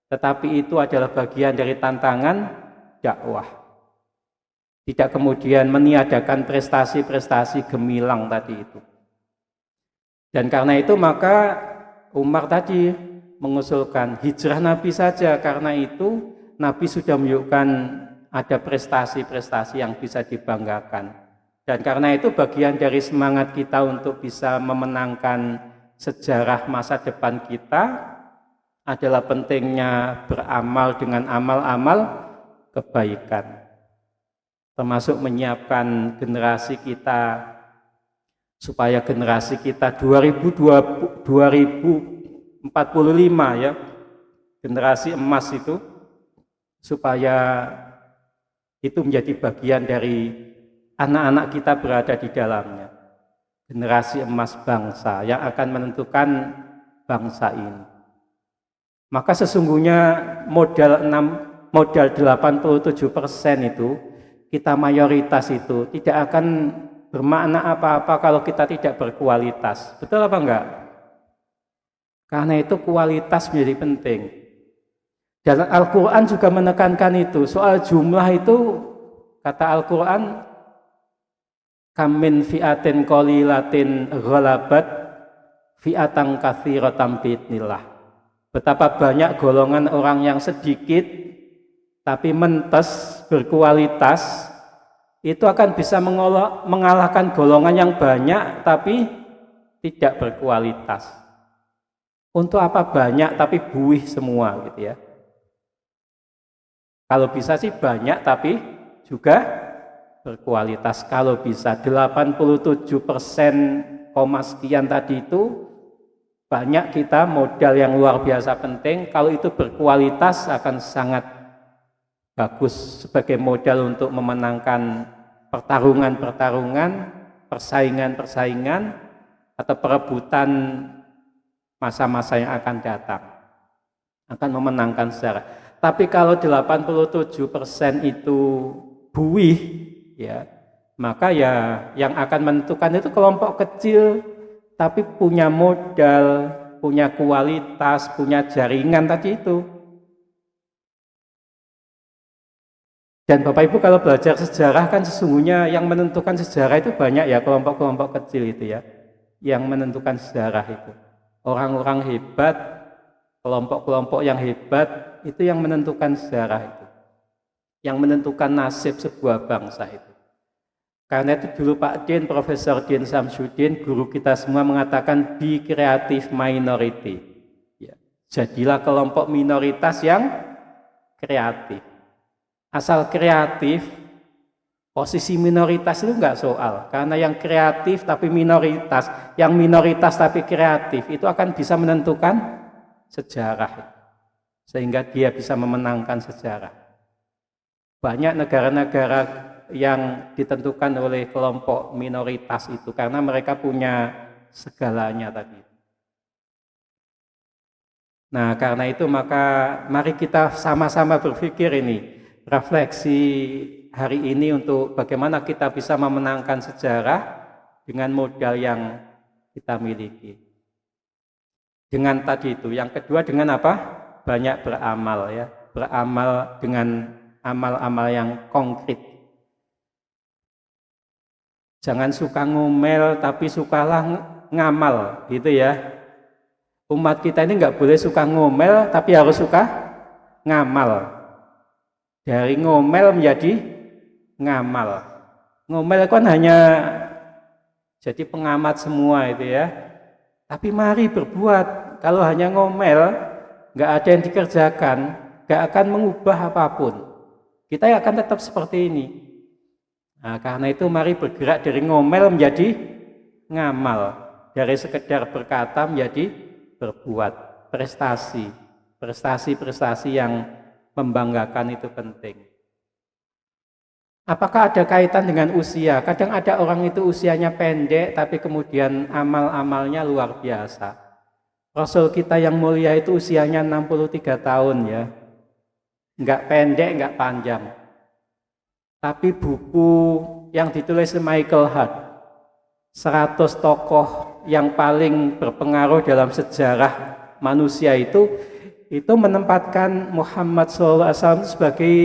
Tetapi itu adalah bagian dari tantangan dakwah. Tidak kemudian meniadakan prestasi-prestasi gemilang tadi itu. Dan karena itu maka Umar tadi mengusulkan hijrah Nabi saja, karena itu Nabi sudah menunjukkan ada prestasi-prestasi yang bisa dibanggakan. Dan karena itu bagian dari semangat kita untuk bisa memenangkan sejarah masa depan kita adalah pentingnya beramal dengan amal-amal kebaikan, termasuk menyiapkan generasi kita supaya generasi kita 2045 ya, generasi emas itu, supaya itu menjadi bagian dari anak-anak kita berada di dalamnya. Generasi emas bangsa yang akan menentukan bangsa ini. Maka sesungguhnya modal 87% itu, kita mayoritas itu tidak akan bermakna apa-apa kalau kita tidak berkualitas. Betul apa enggak? Karena itu kualitas menjadi penting. Dan Al-Quran juga menekankan itu. Soal jumlah itu, kata Al-Quran, kam min fi'atin qalilatin ghalabat fi'atan katsiratan bi'idznillah. Betapa banyak golongan orang yang sedikit tapi mentes, berkualitas, itu akan bisa mengalahkan golongan yang banyak tapi tidak berkualitas. Untuk apa banyak tapi buih semua gitu ya. Kalau bisa sih banyak tapi juga berkualitas. Kalau bisa 87% koma sekian tadi itu banyak, kita modal yang luar biasa penting. Kalau itu berkualitas akan sangat bagus sebagai modal untuk memenangkan pertarungan-pertarungan, persaingan-persaingan atau perebutan masa-masa yang akan datang, akan memenangkan sejarah. Tapi kalau 87% itu buih, ya, maka ya yang akan menentukan itu kelompok kecil tapi punya modal, punya kualitas, punya jaringan tadi itu. Dan Bapak Ibu kalau belajar sejarah kan sesungguhnya yang menentukan sejarah itu banyak ya, kelompok-kelompok kecil itu ya, yang menentukan sejarah itu. Orang-orang hebat, kelompok-kelompok yang hebat itu yang menentukan sejarah itu, yang menentukan nasib sebuah bangsa itu. Karena itu dulu Pak Din, Profesor Din Samsudin, guru kita semua mengatakan be creative minority. Ya, jadilah kelompok minoritas yang kreatif. Asal kreatif, posisi minoritas itu enggak soal. Karena yang kreatif tapi minoritas, yang minoritas tapi kreatif, itu akan bisa menentukan sejarah. Sehingga dia bisa memenangkan sejarah. Banyak negara-negara yang ditentukan oleh kelompok minoritas itu, karena mereka punya segalanya tadi. Nah, karena itu maka mari kita sama-sama berpikir ini, refleksi hari ini untuk bagaimana kita bisa memenangkan sejarah dengan modal yang kita miliki. Dengan tadi itu, yang kedua dengan apa? Banyak beramal ya, beramal dengan amal-amal yang konkret. Jangan suka ngomel tapi sukalah ngamal gitu ya. Umat kita ini nggak boleh suka ngomel tapi harus suka ngamal. Dari ngomel menjadi ngamal. Ngomel kan hanya jadi pengamat semua itu ya. Tapi mari berbuat. Kalau hanya ngomel, nggak ada yang dikerjakan, nggak akan mengubah apapun. Kita akan tetap seperti ini. Nah, karena itu mari bergerak dari ngomel menjadi ngamal, dari sekedar berkata menjadi berbuat. Prestasi yang membanggakan itu penting. Apakah ada kaitan dengan usia? Kadang ada orang itu usianya pendek tapi kemudian amal-amalnya luar biasa. Rasul kita yang mulia itu usianya 63 tahun ya. Enggak pendek, enggak panjang. Tapi buku yang ditulis Michael Hart, 100 tokoh yang paling berpengaruh dalam sejarah manusia itu menempatkan Muhammad SAW sebagai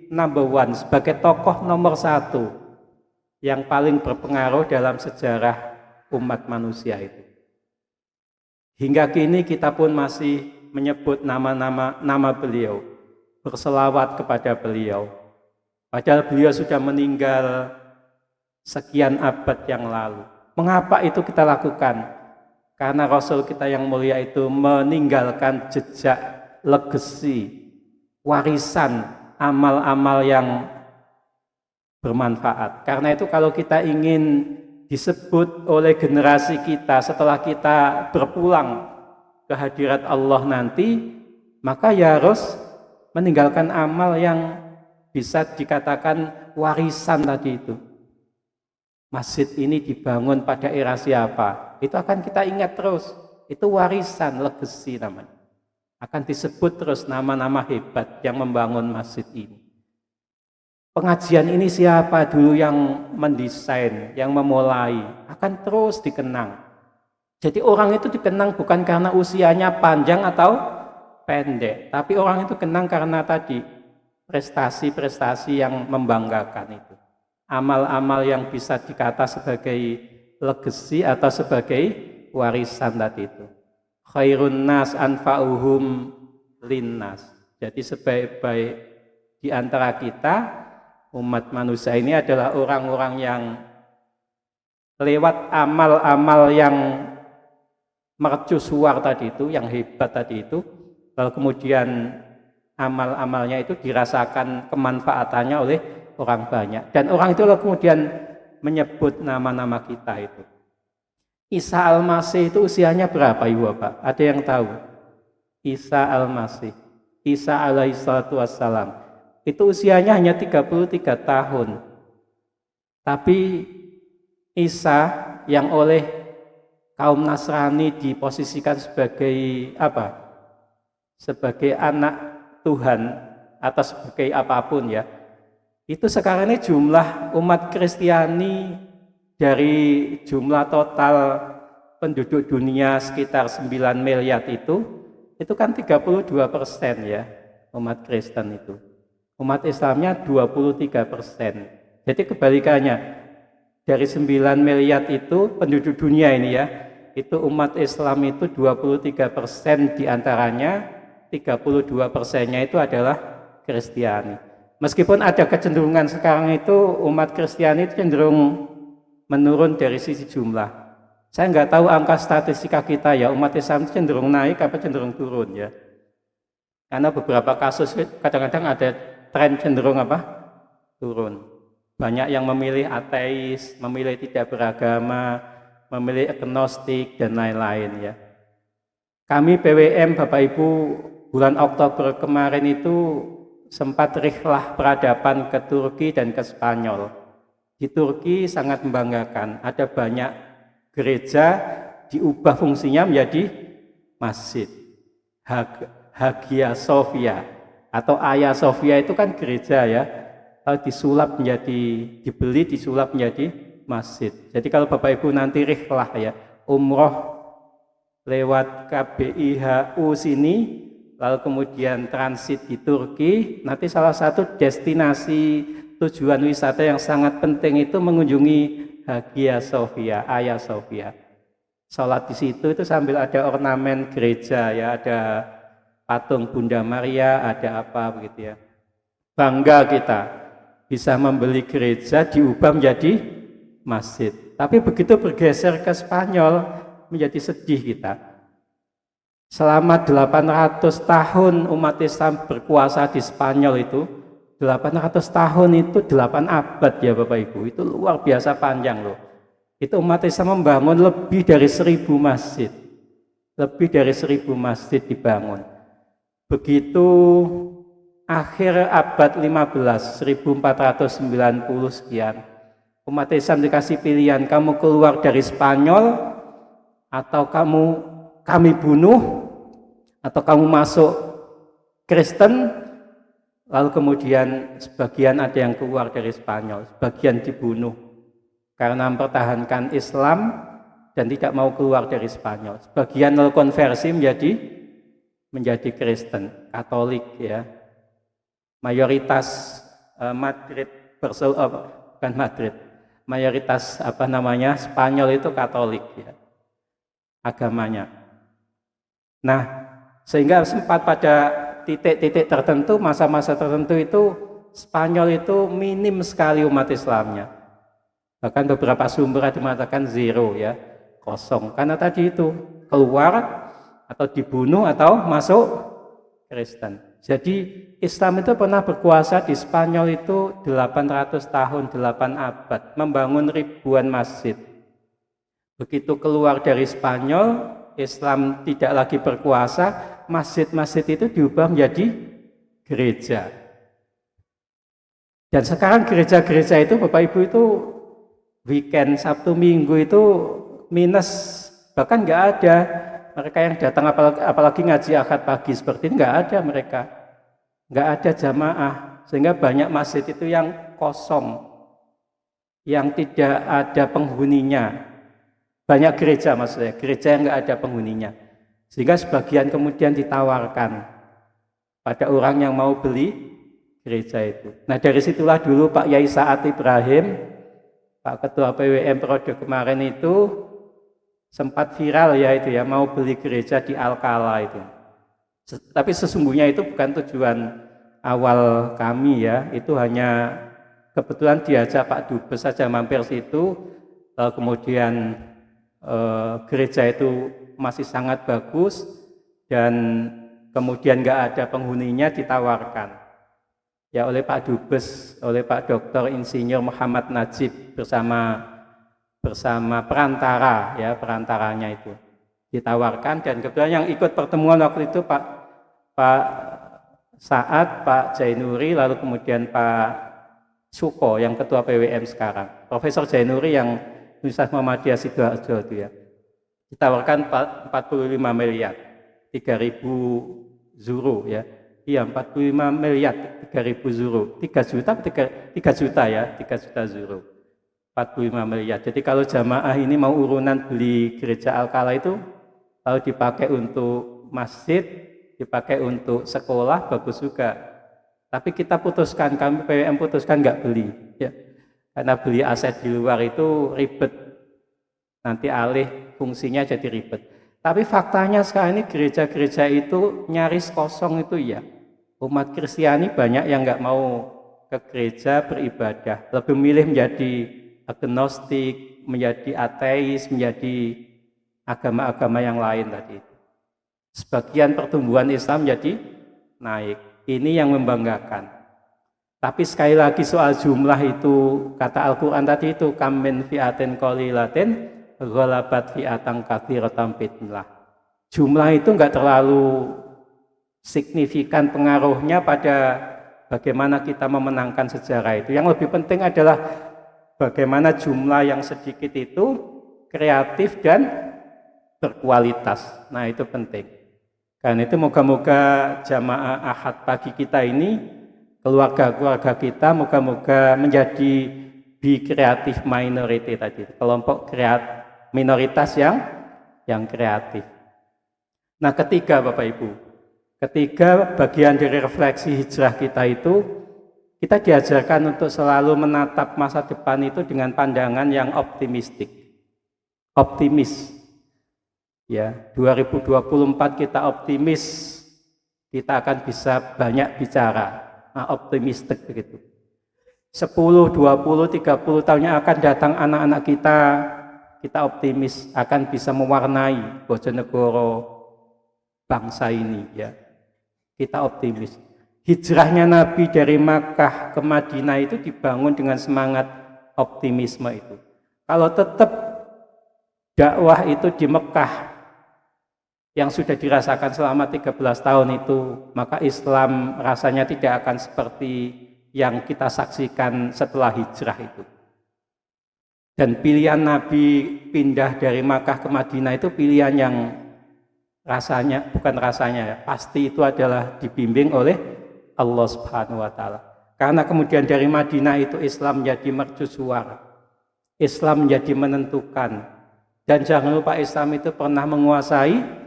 number one, sebagai tokoh nomor 1 yang paling berpengaruh dalam sejarah umat manusia itu. Hingga kini kita pun masih menyebut nama beliau, berselawat kepada beliau. Padahal beliau sudah meninggal sekian abad yang lalu. Mengapa itu kita lakukan? Karena Rasul kita yang mulia itu meninggalkan jejak, legacy, warisan, amal-amal yang bermanfaat. Karena itu kalau kita ingin disebut oleh generasi kita setelah kita berpulang ke hadirat Allah nanti, maka ya harus meninggalkan amal yang bisa dikatakan warisan tadi itu. Masjid ini dibangun pada era siapa? Itu akan kita ingat terus. Itu warisan, legacy namanya. Akan disebut terus nama-nama hebat yang membangun masjid ini. Pengajian ini siapa dulu yang mendesain, yang memulai, akan terus dikenang. Jadi orang itu dikenang bukan karena usianya panjang atau pendek, tapi orang itu kenang karena tadi prestasi-prestasi yang membanggakan itu. Amal-amal yang bisa dikata sebagai legacy atau sebagai warisan tadi itu. Khairun nas anfa'uhum linnas. Jadi sebaik-baik di antara kita umat manusia ini adalah orang-orang yang lewat amal-amal yang mercusuar tadi itu, yang hebat tadi itu, lalu kemudian amal-amalnya itu dirasakan kemanfaatannya oleh orang banyak. Dan orang itu lalu kemudian menyebut nama-nama kita itu. Isa Al-Masih itu usianya berapa Ibu Bapak? Ada yang tahu? Isa Al-Masih, Isa alaihissalatu wassalam, itu usianya hanya 33 tahun. Tapi Isa yang oleh kaum Nasrani diposisikan sebagai apa? Sebagai anak Tuhan atau sebagai apapun ya. Itu sekarang ini jumlah umat Kristiani dari jumlah total penduduk dunia sekitar 9 miliar itu kan 32% ya umat Kristen itu. Umat Islamnya 23%. Jadi kebalikannya, dari 9 miliar itu penduduk dunia ini ya, itu umat Islam itu 23% diantaranya, 32%-nya itu adalah Kristiani. Meskipun ada kecenderungan sekarang itu umat Kristiani itu cenderung menurun dari sisi jumlah. Saya nggak tahu angka statistika kita ya, umat Islam itu cenderung naik apa cenderung turun ya. Karena beberapa kasus kadang-kadang ada tren cenderung apa? Turun. Banyak yang memilih ateis, memilih tidak beragama, memilih agnostik dan lain-lain ya. Kami PWM Bapak Ibu bulan Oktober kemarin itu sempat rihlah peradaban ke Turki dan ke Spanyol. Di Turki sangat membanggakan, ada banyak gereja diubah fungsinya menjadi masjid. Hagia Sophia atau Hagia Sophia itu kan gereja ya, disulap menjadi, dibeli disulap menjadi masjid. Jadi kalau Bapak Ibu nanti rihlah ya, umroh lewat KBIHU sini, lalu kemudian transit di Turki, nanti salah satu destinasi tujuan wisata yang sangat penting itu mengunjungi Hagia Sophia, Hagia Sophia. Sholat di situ itu sambil ada ornamen gereja ya, ada patung Bunda Maria, ada apa begitu ya. Bangga kita bisa membeli gereja diubah menjadi masjid. Tapi begitu bergeser ke Spanyol menjadi sedih kita. Selama 800 tahun umat Islam berkuasa di Spanyol itu, 800 tahun itu 8 abad ya Bapak Ibu, itu luar biasa panjang loh. Itu umat Islam membangun lebih dari 1000 masjid. Lebih dari 1000 masjid dibangun. Begitu akhir abad 15, 1490 sekian, umat Islam dikasih pilihan, kamu keluar dari Spanyol atau kami bunuh, atau kamu masuk Kristen. Lalu kemudian sebagian ada yang keluar dari Spanyol, sebagian dibunuh karena mempertahankan Islam dan tidak mau keluar dari Spanyol. Sebagian lalu konversi menjadi Kristen, Katolik ya. Mayoritas Madrid, bukan Madrid, mayoritas Spanyol itu Katolik ya, agamanya. Nah, sehingga sempat pada titik-titik tertentu, masa-masa tertentu itu Spanyol itu minim sekali umat Islamnya. Bahkan beberapa sumber ada mengatakan zero ya, kosong. Karena tadi itu keluar atau dibunuh atau masuk Kristen. Jadi Islam itu pernah berkuasa di Spanyol itu 800 tahun, 8 abad, membangun ribuan masjid. Begitu keluar dari Spanyol, Islam tidak lagi berkuasa, masjid-masjid itu diubah menjadi gereja. Dan sekarang gereja-gereja itu Bapak Ibu itu weekend Sabtu Minggu itu minus, bahkan nggak ada mereka yang datang, apalagi ngaji akad pagi seperti ini, nggak ada mereka, nggak ada jamaah, sehingga banyak masjid itu yang kosong, yang tidak ada penghuninya. Banyak gereja maksudnya, gereja yang nggak ada penghuninya, sehingga sebagian kemudian ditawarkan pada orang yang mau beli gereja itu. Nah dari situlah dulu Pak Yai Saad Ibrahim, Pak Ketua PWM periode kemarin itu sempat viral ya itu ya, mau beli gereja di Alcalá itu. Tapi sesungguhnya itu bukan tujuan awal kami ya, itu hanya kebetulan diajak Pak Dubes saja mampir situ, kemudian gereja itu masih sangat bagus dan kemudian nggak ada penghuninya, ditawarkan ya oleh Pak Dubes, oleh Pak Dr. Insinyur Muhammad Najib bersama perantara ya, perantaranya itu ditawarkan. Dan kebetulan yang ikut pertemuan waktu itu Pak Saad, Pak Jainuri, lalu kemudian Pak Suko yang Ketua PWM sekarang, Profesor Jainuri yang Universitas Muhammadiyah Sidoarjo itu ya, ditawarkan 45 miliar, 3.000 euro ya. Iya, 45 miliar, 3.000 euro, 3 juta ya, 3 juta euro, 45 miliar. Jadi kalau jamaah ini mau urunan beli gereja Alcalá itu, lalu dipakai untuk masjid, dipakai untuk sekolah, bagus juga. Tapi kita putuskan, kami PWM putuskan nggak beli ya. Karena beli aset di luar itu ribet, nanti alih fungsinya jadi ribet. Tapi faktanya sekarang ini gereja-gereja itu nyaris kosong itu ya. Umat Kristiani banyak yang nggak mau ke gereja beribadah, lebih milih menjadi agnostik, menjadi ateis, menjadi agama-agama yang lain tadi. Sebagian pertumbuhan Islam jadi naik. Ini yang membanggakan. Tapi sekali lagi soal jumlah itu, kata Al-Quran tadi itu, kam min fi'atin qalilatin ghalabat fi'atan katsiratan bi'idznillah. Jumlah itu enggak terlalu signifikan pengaruhnya pada bagaimana kita memenangkan sejarah itu. Yang lebih penting adalah bagaimana jumlah yang sedikit itu kreatif dan berkualitas. Nah, itu penting. Karena itu moga-moga jamaah Ahad pagi kita ini, keluarga-keluarga kita, moga-moga menjadi be creative minority tadi, kelompok minoritas yang kreatif. Nah, ketiga Bapak Ibu, ketiga bagian dari refleksi hijrah kita itu, kita diajarkan untuk selalu menatap masa depan itu dengan pandangan yang optimistik. Optimis. Ya, 2024 kita optimis, kita akan bisa banyak bicara. Nah, optimistik begitu. 10, 20, 30 tahun yang akan datang anak-anak kita optimis akan bisa mewarnai Bojonegoro bangsa ini, ya. Kita optimis. Hijrahnya Nabi dari Makkah ke Madinah itu dibangun dengan semangat optimisme itu. Kalau tetap dakwah itu di Mekah yang sudah dirasakan selama 13 tahun itu, maka Islam rasanya tidak akan seperti yang kita saksikan setelah hijrah itu. Dan pilihan Nabi pindah dari Makkah ke Madinah itu pilihan yang pasti itu adalah dibimbing oleh Allah Subhanahu wa taala. Karena kemudian dari Madinah itu Islam menjadi mercusuar. Islam menjadi menentukan. Dan jangan lupa Islam itu pernah menguasai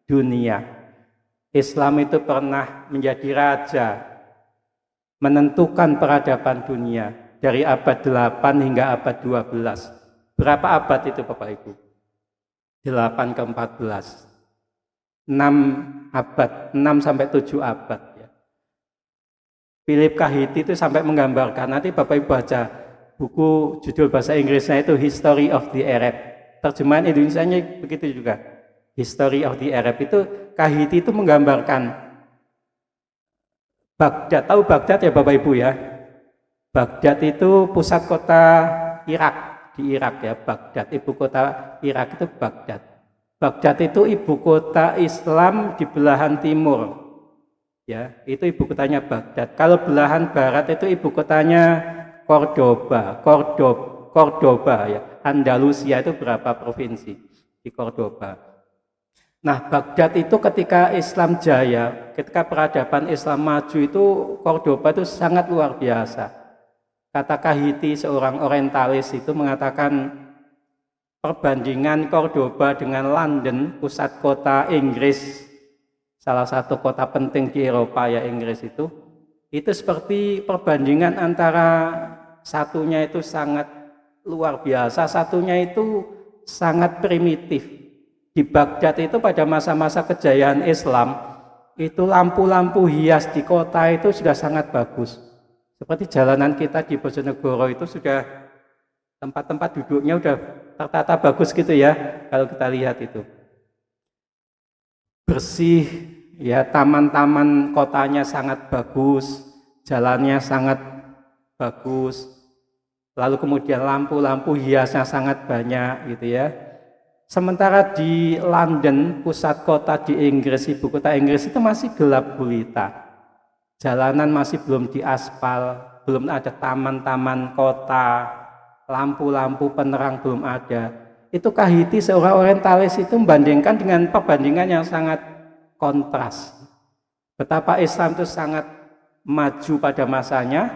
dunia. Islam itu pernah menjadi raja, menentukan peradaban dunia dari abad 8 hingga abad 12. Berapa abad itu Bapak Ibu? 8 ke 14. 6 abad, 6 sampai 7 abad ya. Philip Kahiti itu sampai menggambarkan, nanti Bapak Ibu baca buku judul bahasa Inggrisnya itu History of the Arab. Terjemahan Indonesianya begitu juga. History of the Arab itu Kahiti itu menggambarkan Baghdad, tahu Baghdad ya Bapak Ibu ya? Baghdad itu pusat kota Irak, di Irak ya, Baghdad, ibu kota Irak itu Baghdad. Baghdad itu ibu kota Islam di belahan timur. Ya, itu ibu kotanya Baghdad. Kalau belahan barat itu ibu kotanya Cordoba ya. Andalusia itu berapa provinsi di Cordoba. Nah, Baghdad itu ketika Islam jaya, ketika peradaban Islam maju itu Cordoba itu sangat luar biasa. Kata Kahiti, seorang orientalis itu mengatakan perbandingan Cordoba dengan London, pusat kota Inggris, salah satu kota penting di Eropa ya Inggris itu seperti perbandingan antara satunya itu sangat luar biasa, satunya itu sangat primitif. Di Baghdad itu pada masa-masa kejayaan Islam, itu lampu-lampu hias di kota itu sudah sangat bagus. Seperti jalanan kita di Bojonegoro itu sudah tempat-tempat duduknya udah tertata bagus gitu ya, kalau kita lihat itu. Bersih, ya, taman-taman kotanya sangat bagus, jalannya sangat bagus. Lalu kemudian lampu-lampu hiasnya sangat banyak gitu ya. Sementara di London, pusat kota di Inggris, ibu kota Inggris itu masih gelap gulita. Jalanan masih belum diaspal, belum ada taman-taman kota, lampu-lampu penerang belum ada. Itu Kahiti seorang orientalis itu membandingkan dengan perbandingan yang sangat kontras. Betapa Islam itu sangat maju pada masanya,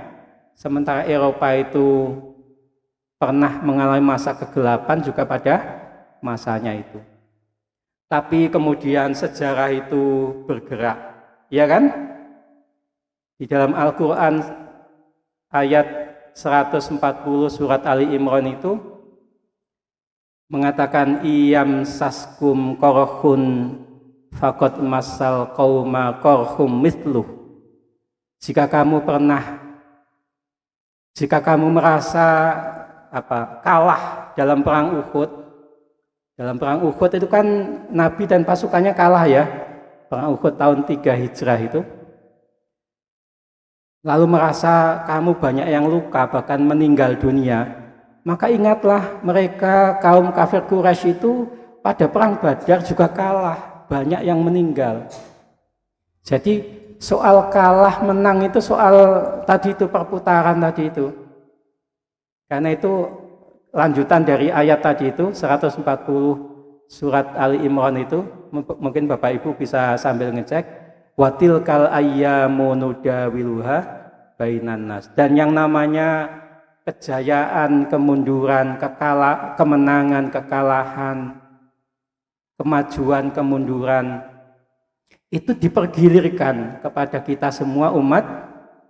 sementara Eropa itu pernah mengalami masa kegelapan juga pada masanya itu. Tapi kemudian sejarah itu bergerak, ya kan? Di dalam Al-Quran ayat 140 surat Ali Imran itu mengatakan iyam saskum korhun fakot masal qauma korhum mithluh. Jika kamu merasa kalah dalam perang Uhud. Dalam perang Uhud itu kan Nabi dan pasukannya kalah ya. Perang Uhud tahun 3 Hijrah itu. Lalu merasa kamu banyak yang luka, bahkan meninggal dunia, maka ingatlah mereka kaum kafir Quraisy itu pada perang Badar juga kalah, banyak yang meninggal. Jadi soal kalah menang itu soal tadi itu perputaran tadi itu. Karena itu lanjutan dari ayat tadi itu 140 surat Ali Imran itu, mungkin Bapak Ibu bisa sambil ngecek, watil kal ayyamu nudawiluha bainan nas. Dan yang namanya kejayaan, kemunduran, kemenangan, kekalahan, kemajuan, kemunduran itu dipergilirkan kepada kita semua umat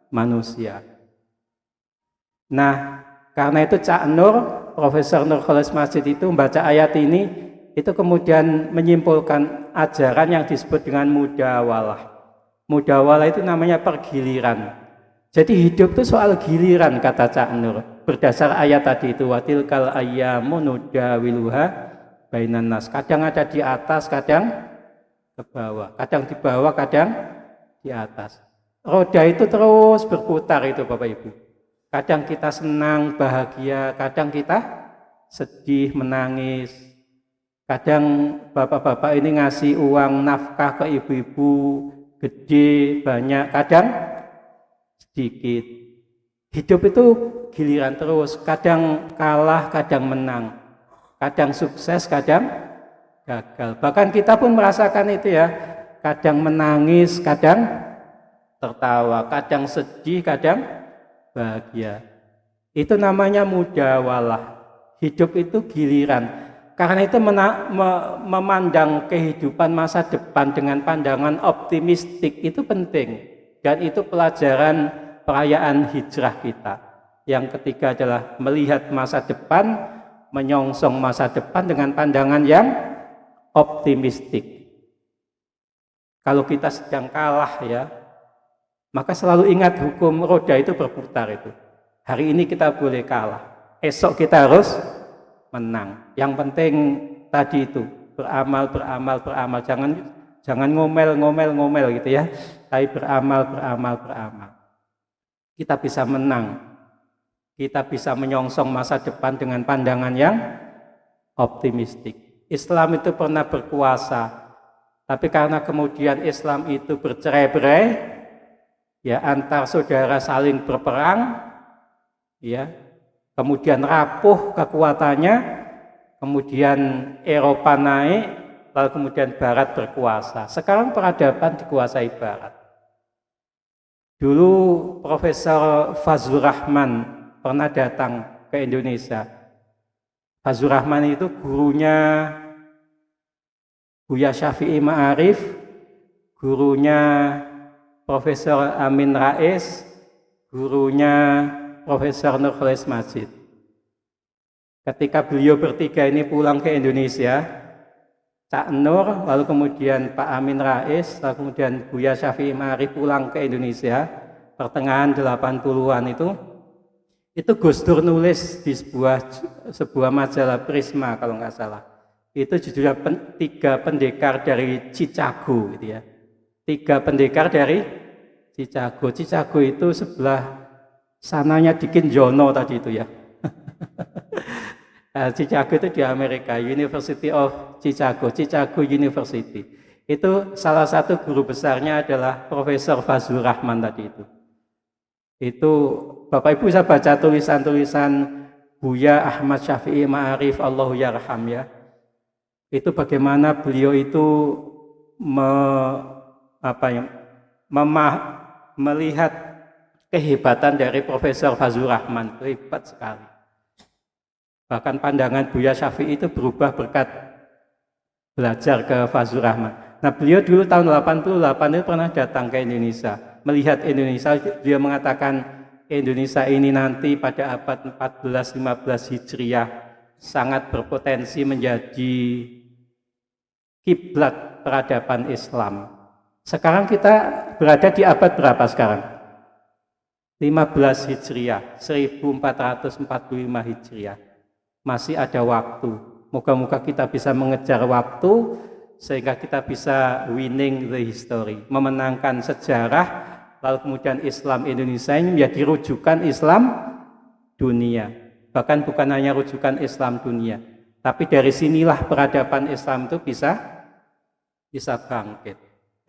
manusia. Nah, karena itu Cak Nur, Profesor Nur Kholis Masjid itu membaca ayat ini, itu kemudian menyimpulkan ajaran yang disebut dengan mudawalah. Mudawalah itu namanya pergiliran. Jadi hidup itu soal giliran, kata Cak Nur. Berdasar ayat tadi itu, watil kal ayyamu nudawiluha bainan nas. Kadang ada di atas, kadang ke bawah, kadang di bawah, kadang di atas. Roda itu terus berputar itu Bapak Ibu. Kadang kita senang, bahagia, kadang kita sedih, menangis. Kadang bapak-bapak ini ngasih uang nafkah ke ibu-ibu, gede, banyak, kadang sedikit. Hidup itu giliran terus, kadang kalah, kadang menang. Kadang sukses, kadang gagal. Bahkan kita pun merasakan itu ya, kadang menangis, kadang tertawa, kadang sedih, kadang bahagia. Itu namanya mudawalah. Hidup itu giliran. Karena itu memandang kehidupan masa depan dengan pandangan optimistik itu penting. Dan itu pelajaran perayaan hijrah kita. Yang ketiga adalah melihat masa depan, menyongsong masa depan dengan pandangan yang optimistik. Kalau kita sedang kalah ya, maka selalu ingat hukum roda itu berputar itu. Hari ini kita boleh kalah, esok kita harus menang. Yang penting tadi itu beramal. Jangan ngomel gitu ya. Tapi beramal. Kita bisa menang. Kita bisa menyongsong masa depan dengan pandangan yang optimistik. Islam itu pernah berkuasa, tapi karena kemudian Islam itu bercerai-berai, ya antar saudara saling berperang, ya kemudian rapuh kekuatannya, kemudian Eropa naik, lalu kemudian Barat berkuasa. Sekarang peradaban dikuasai Barat. Dulu Profesor Fazlur Rahman pernah datang ke Indonesia. Fazlur Rahman itu gurunya Buya Syafi'i Ma'arif, gurunya Profesor Amin Rais, gurunya Profesor Nur Kholis Masjid. Ketika beliau bertiga ini pulang ke Indonesia, Cak Nur, lalu kemudian Pak Amin Rais, lalu kemudian Buya Syafi'i Ma'arif pulang ke Indonesia, pertengahan 80-an itu Gus Dur nulis di sebuah majalah Prisma kalau nggak salah. Itu judulnya 3 pendekar dari Chicago gitu ya. 3 pendekar dari Chicago. Chicago itu sebelah sananya Dikin Jono tadi itu ya. Chicago itu di Amerika, University of Chicago University. Itu salah satu guru besarnya adalah Profesor Fazlur Rahman tadi itu. Itu Bapak Ibu bisa baca tulisan-tulisan Buya Ahmad Syafi'i Ma'arif Allahu Yarham ya. Itu bagaimana beliau itu melihat kehebatan dari Profesor Fazlur Rahman, itu hebat sekali. Bahkan pandangan Buya Syafi'i itu berubah berkat belajar ke Fazlur Rahman. Nah beliau dulu tahun 88 itu pernah datang ke Indonesia, melihat Indonesia. Dia mengatakan Indonesia ini nanti pada abad 14-15 Hijriah sangat berpotensi menjadi kiblat peradaban Islam. Sekarang kita berada di abad berapa sekarang? 15 Hijriah, 1445 Hijriah. Masih ada waktu. Moga-moga kita bisa mengejar waktu sehingga kita bisa winning the history, memenangkan sejarah, lalu kemudian Islam Indonesia ini menjadi rujukan Islam dunia. Bahkan bukan hanya rujukan Islam dunia, tapi dari sinilah peradaban Islam itu bisa bangkit.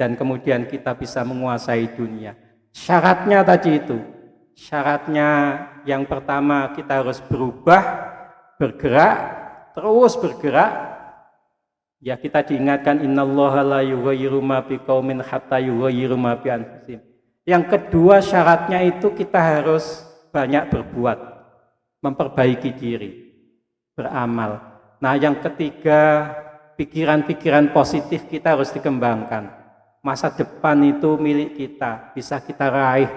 dan kemudian kita bisa menguasai dunia. Syaratnya tadi itu. Syaratnya yang pertama kita harus berubah, bergerak, terus bergerak. Ya, kita diingatkan innallaha la yughayyiru ma biqaumin hatta yughayyiru ma bi anfusihim. Yang kedua syaratnya itu kita harus banyak berbuat, memperbaiki diri, beramal. Nah, yang ketiga, pikiran-pikiran positif kita harus dikembangkan. Masa depan itu milik kita, bisa kita raih.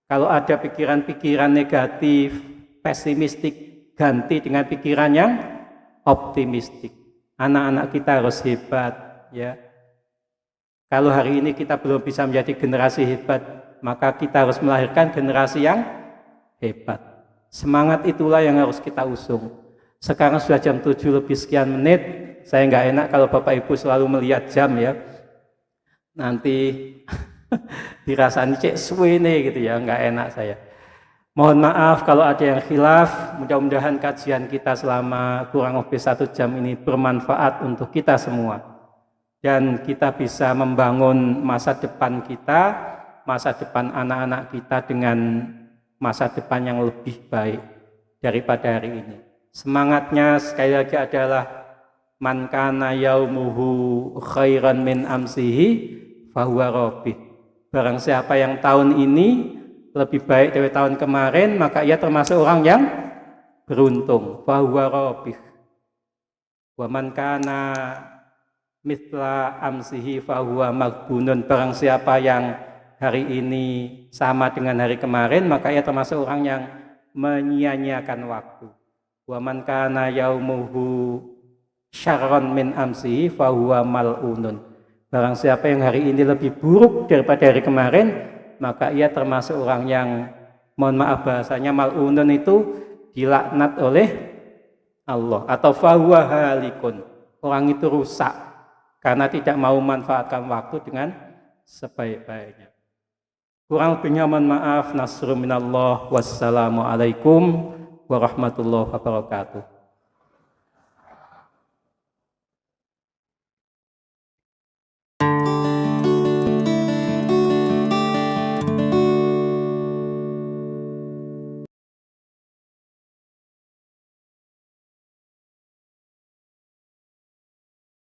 Kalau ada pikiran-pikiran negatif, pesimistik, ganti dengan pikiran yang optimistik. Anak-anak kita harus hebat, ya. Kalau hari ini kita belum bisa menjadi generasi hebat, maka kita harus melahirkan generasi yang hebat. Semangat itulah yang harus kita usung. Sekarang sudah jam 7 lebih sekian menit. Saya nggak enak kalau Bapak Ibu selalu melihat jam, ya. Nanti dirasani cek suwe nih gitu ya, nggak enak saya. Mohon maaf kalau ada yang khilaf. Mudah-mudahan kajian kita selama kurang lebih 1 jam ini bermanfaat untuk kita semua. Dan kita bisa membangun masa depan kita, masa depan anak-anak kita dengan masa depan yang lebih baik daripada hari ini. Semangatnya sekali lagi adalah man kana yaumuhu khairan min amsihi fahuwa rabih. Barang siapa yang tahun ini lebih baik dari tahun kemarin, maka ia termasuk orang yang beruntung. Fahuwa rabih. Wa man kana mithla amsihi fahuwa maghbunun. Barang siapa yang hari ini sama dengan hari kemarin, maka ia termasuk orang yang menyia-nyiakan waktu. Wa man kana yaumuhu syarron min amsihi fahuwa mal'unun. Barang siapa yang hari ini lebih buruk daripada hari kemarin, maka ia termasuk orang yang, mohon maaf bahasanya, mal'unun itu dilaknat oleh Allah, atau fahuwa halikun, orang itu rusak karena tidak mau memanfaatkan waktu dengan sebaik-baiknya. Kurang lebihnya mohon maaf. Nasrun minallah. Wassalamualaikum warahmatullahi wabarakatuh.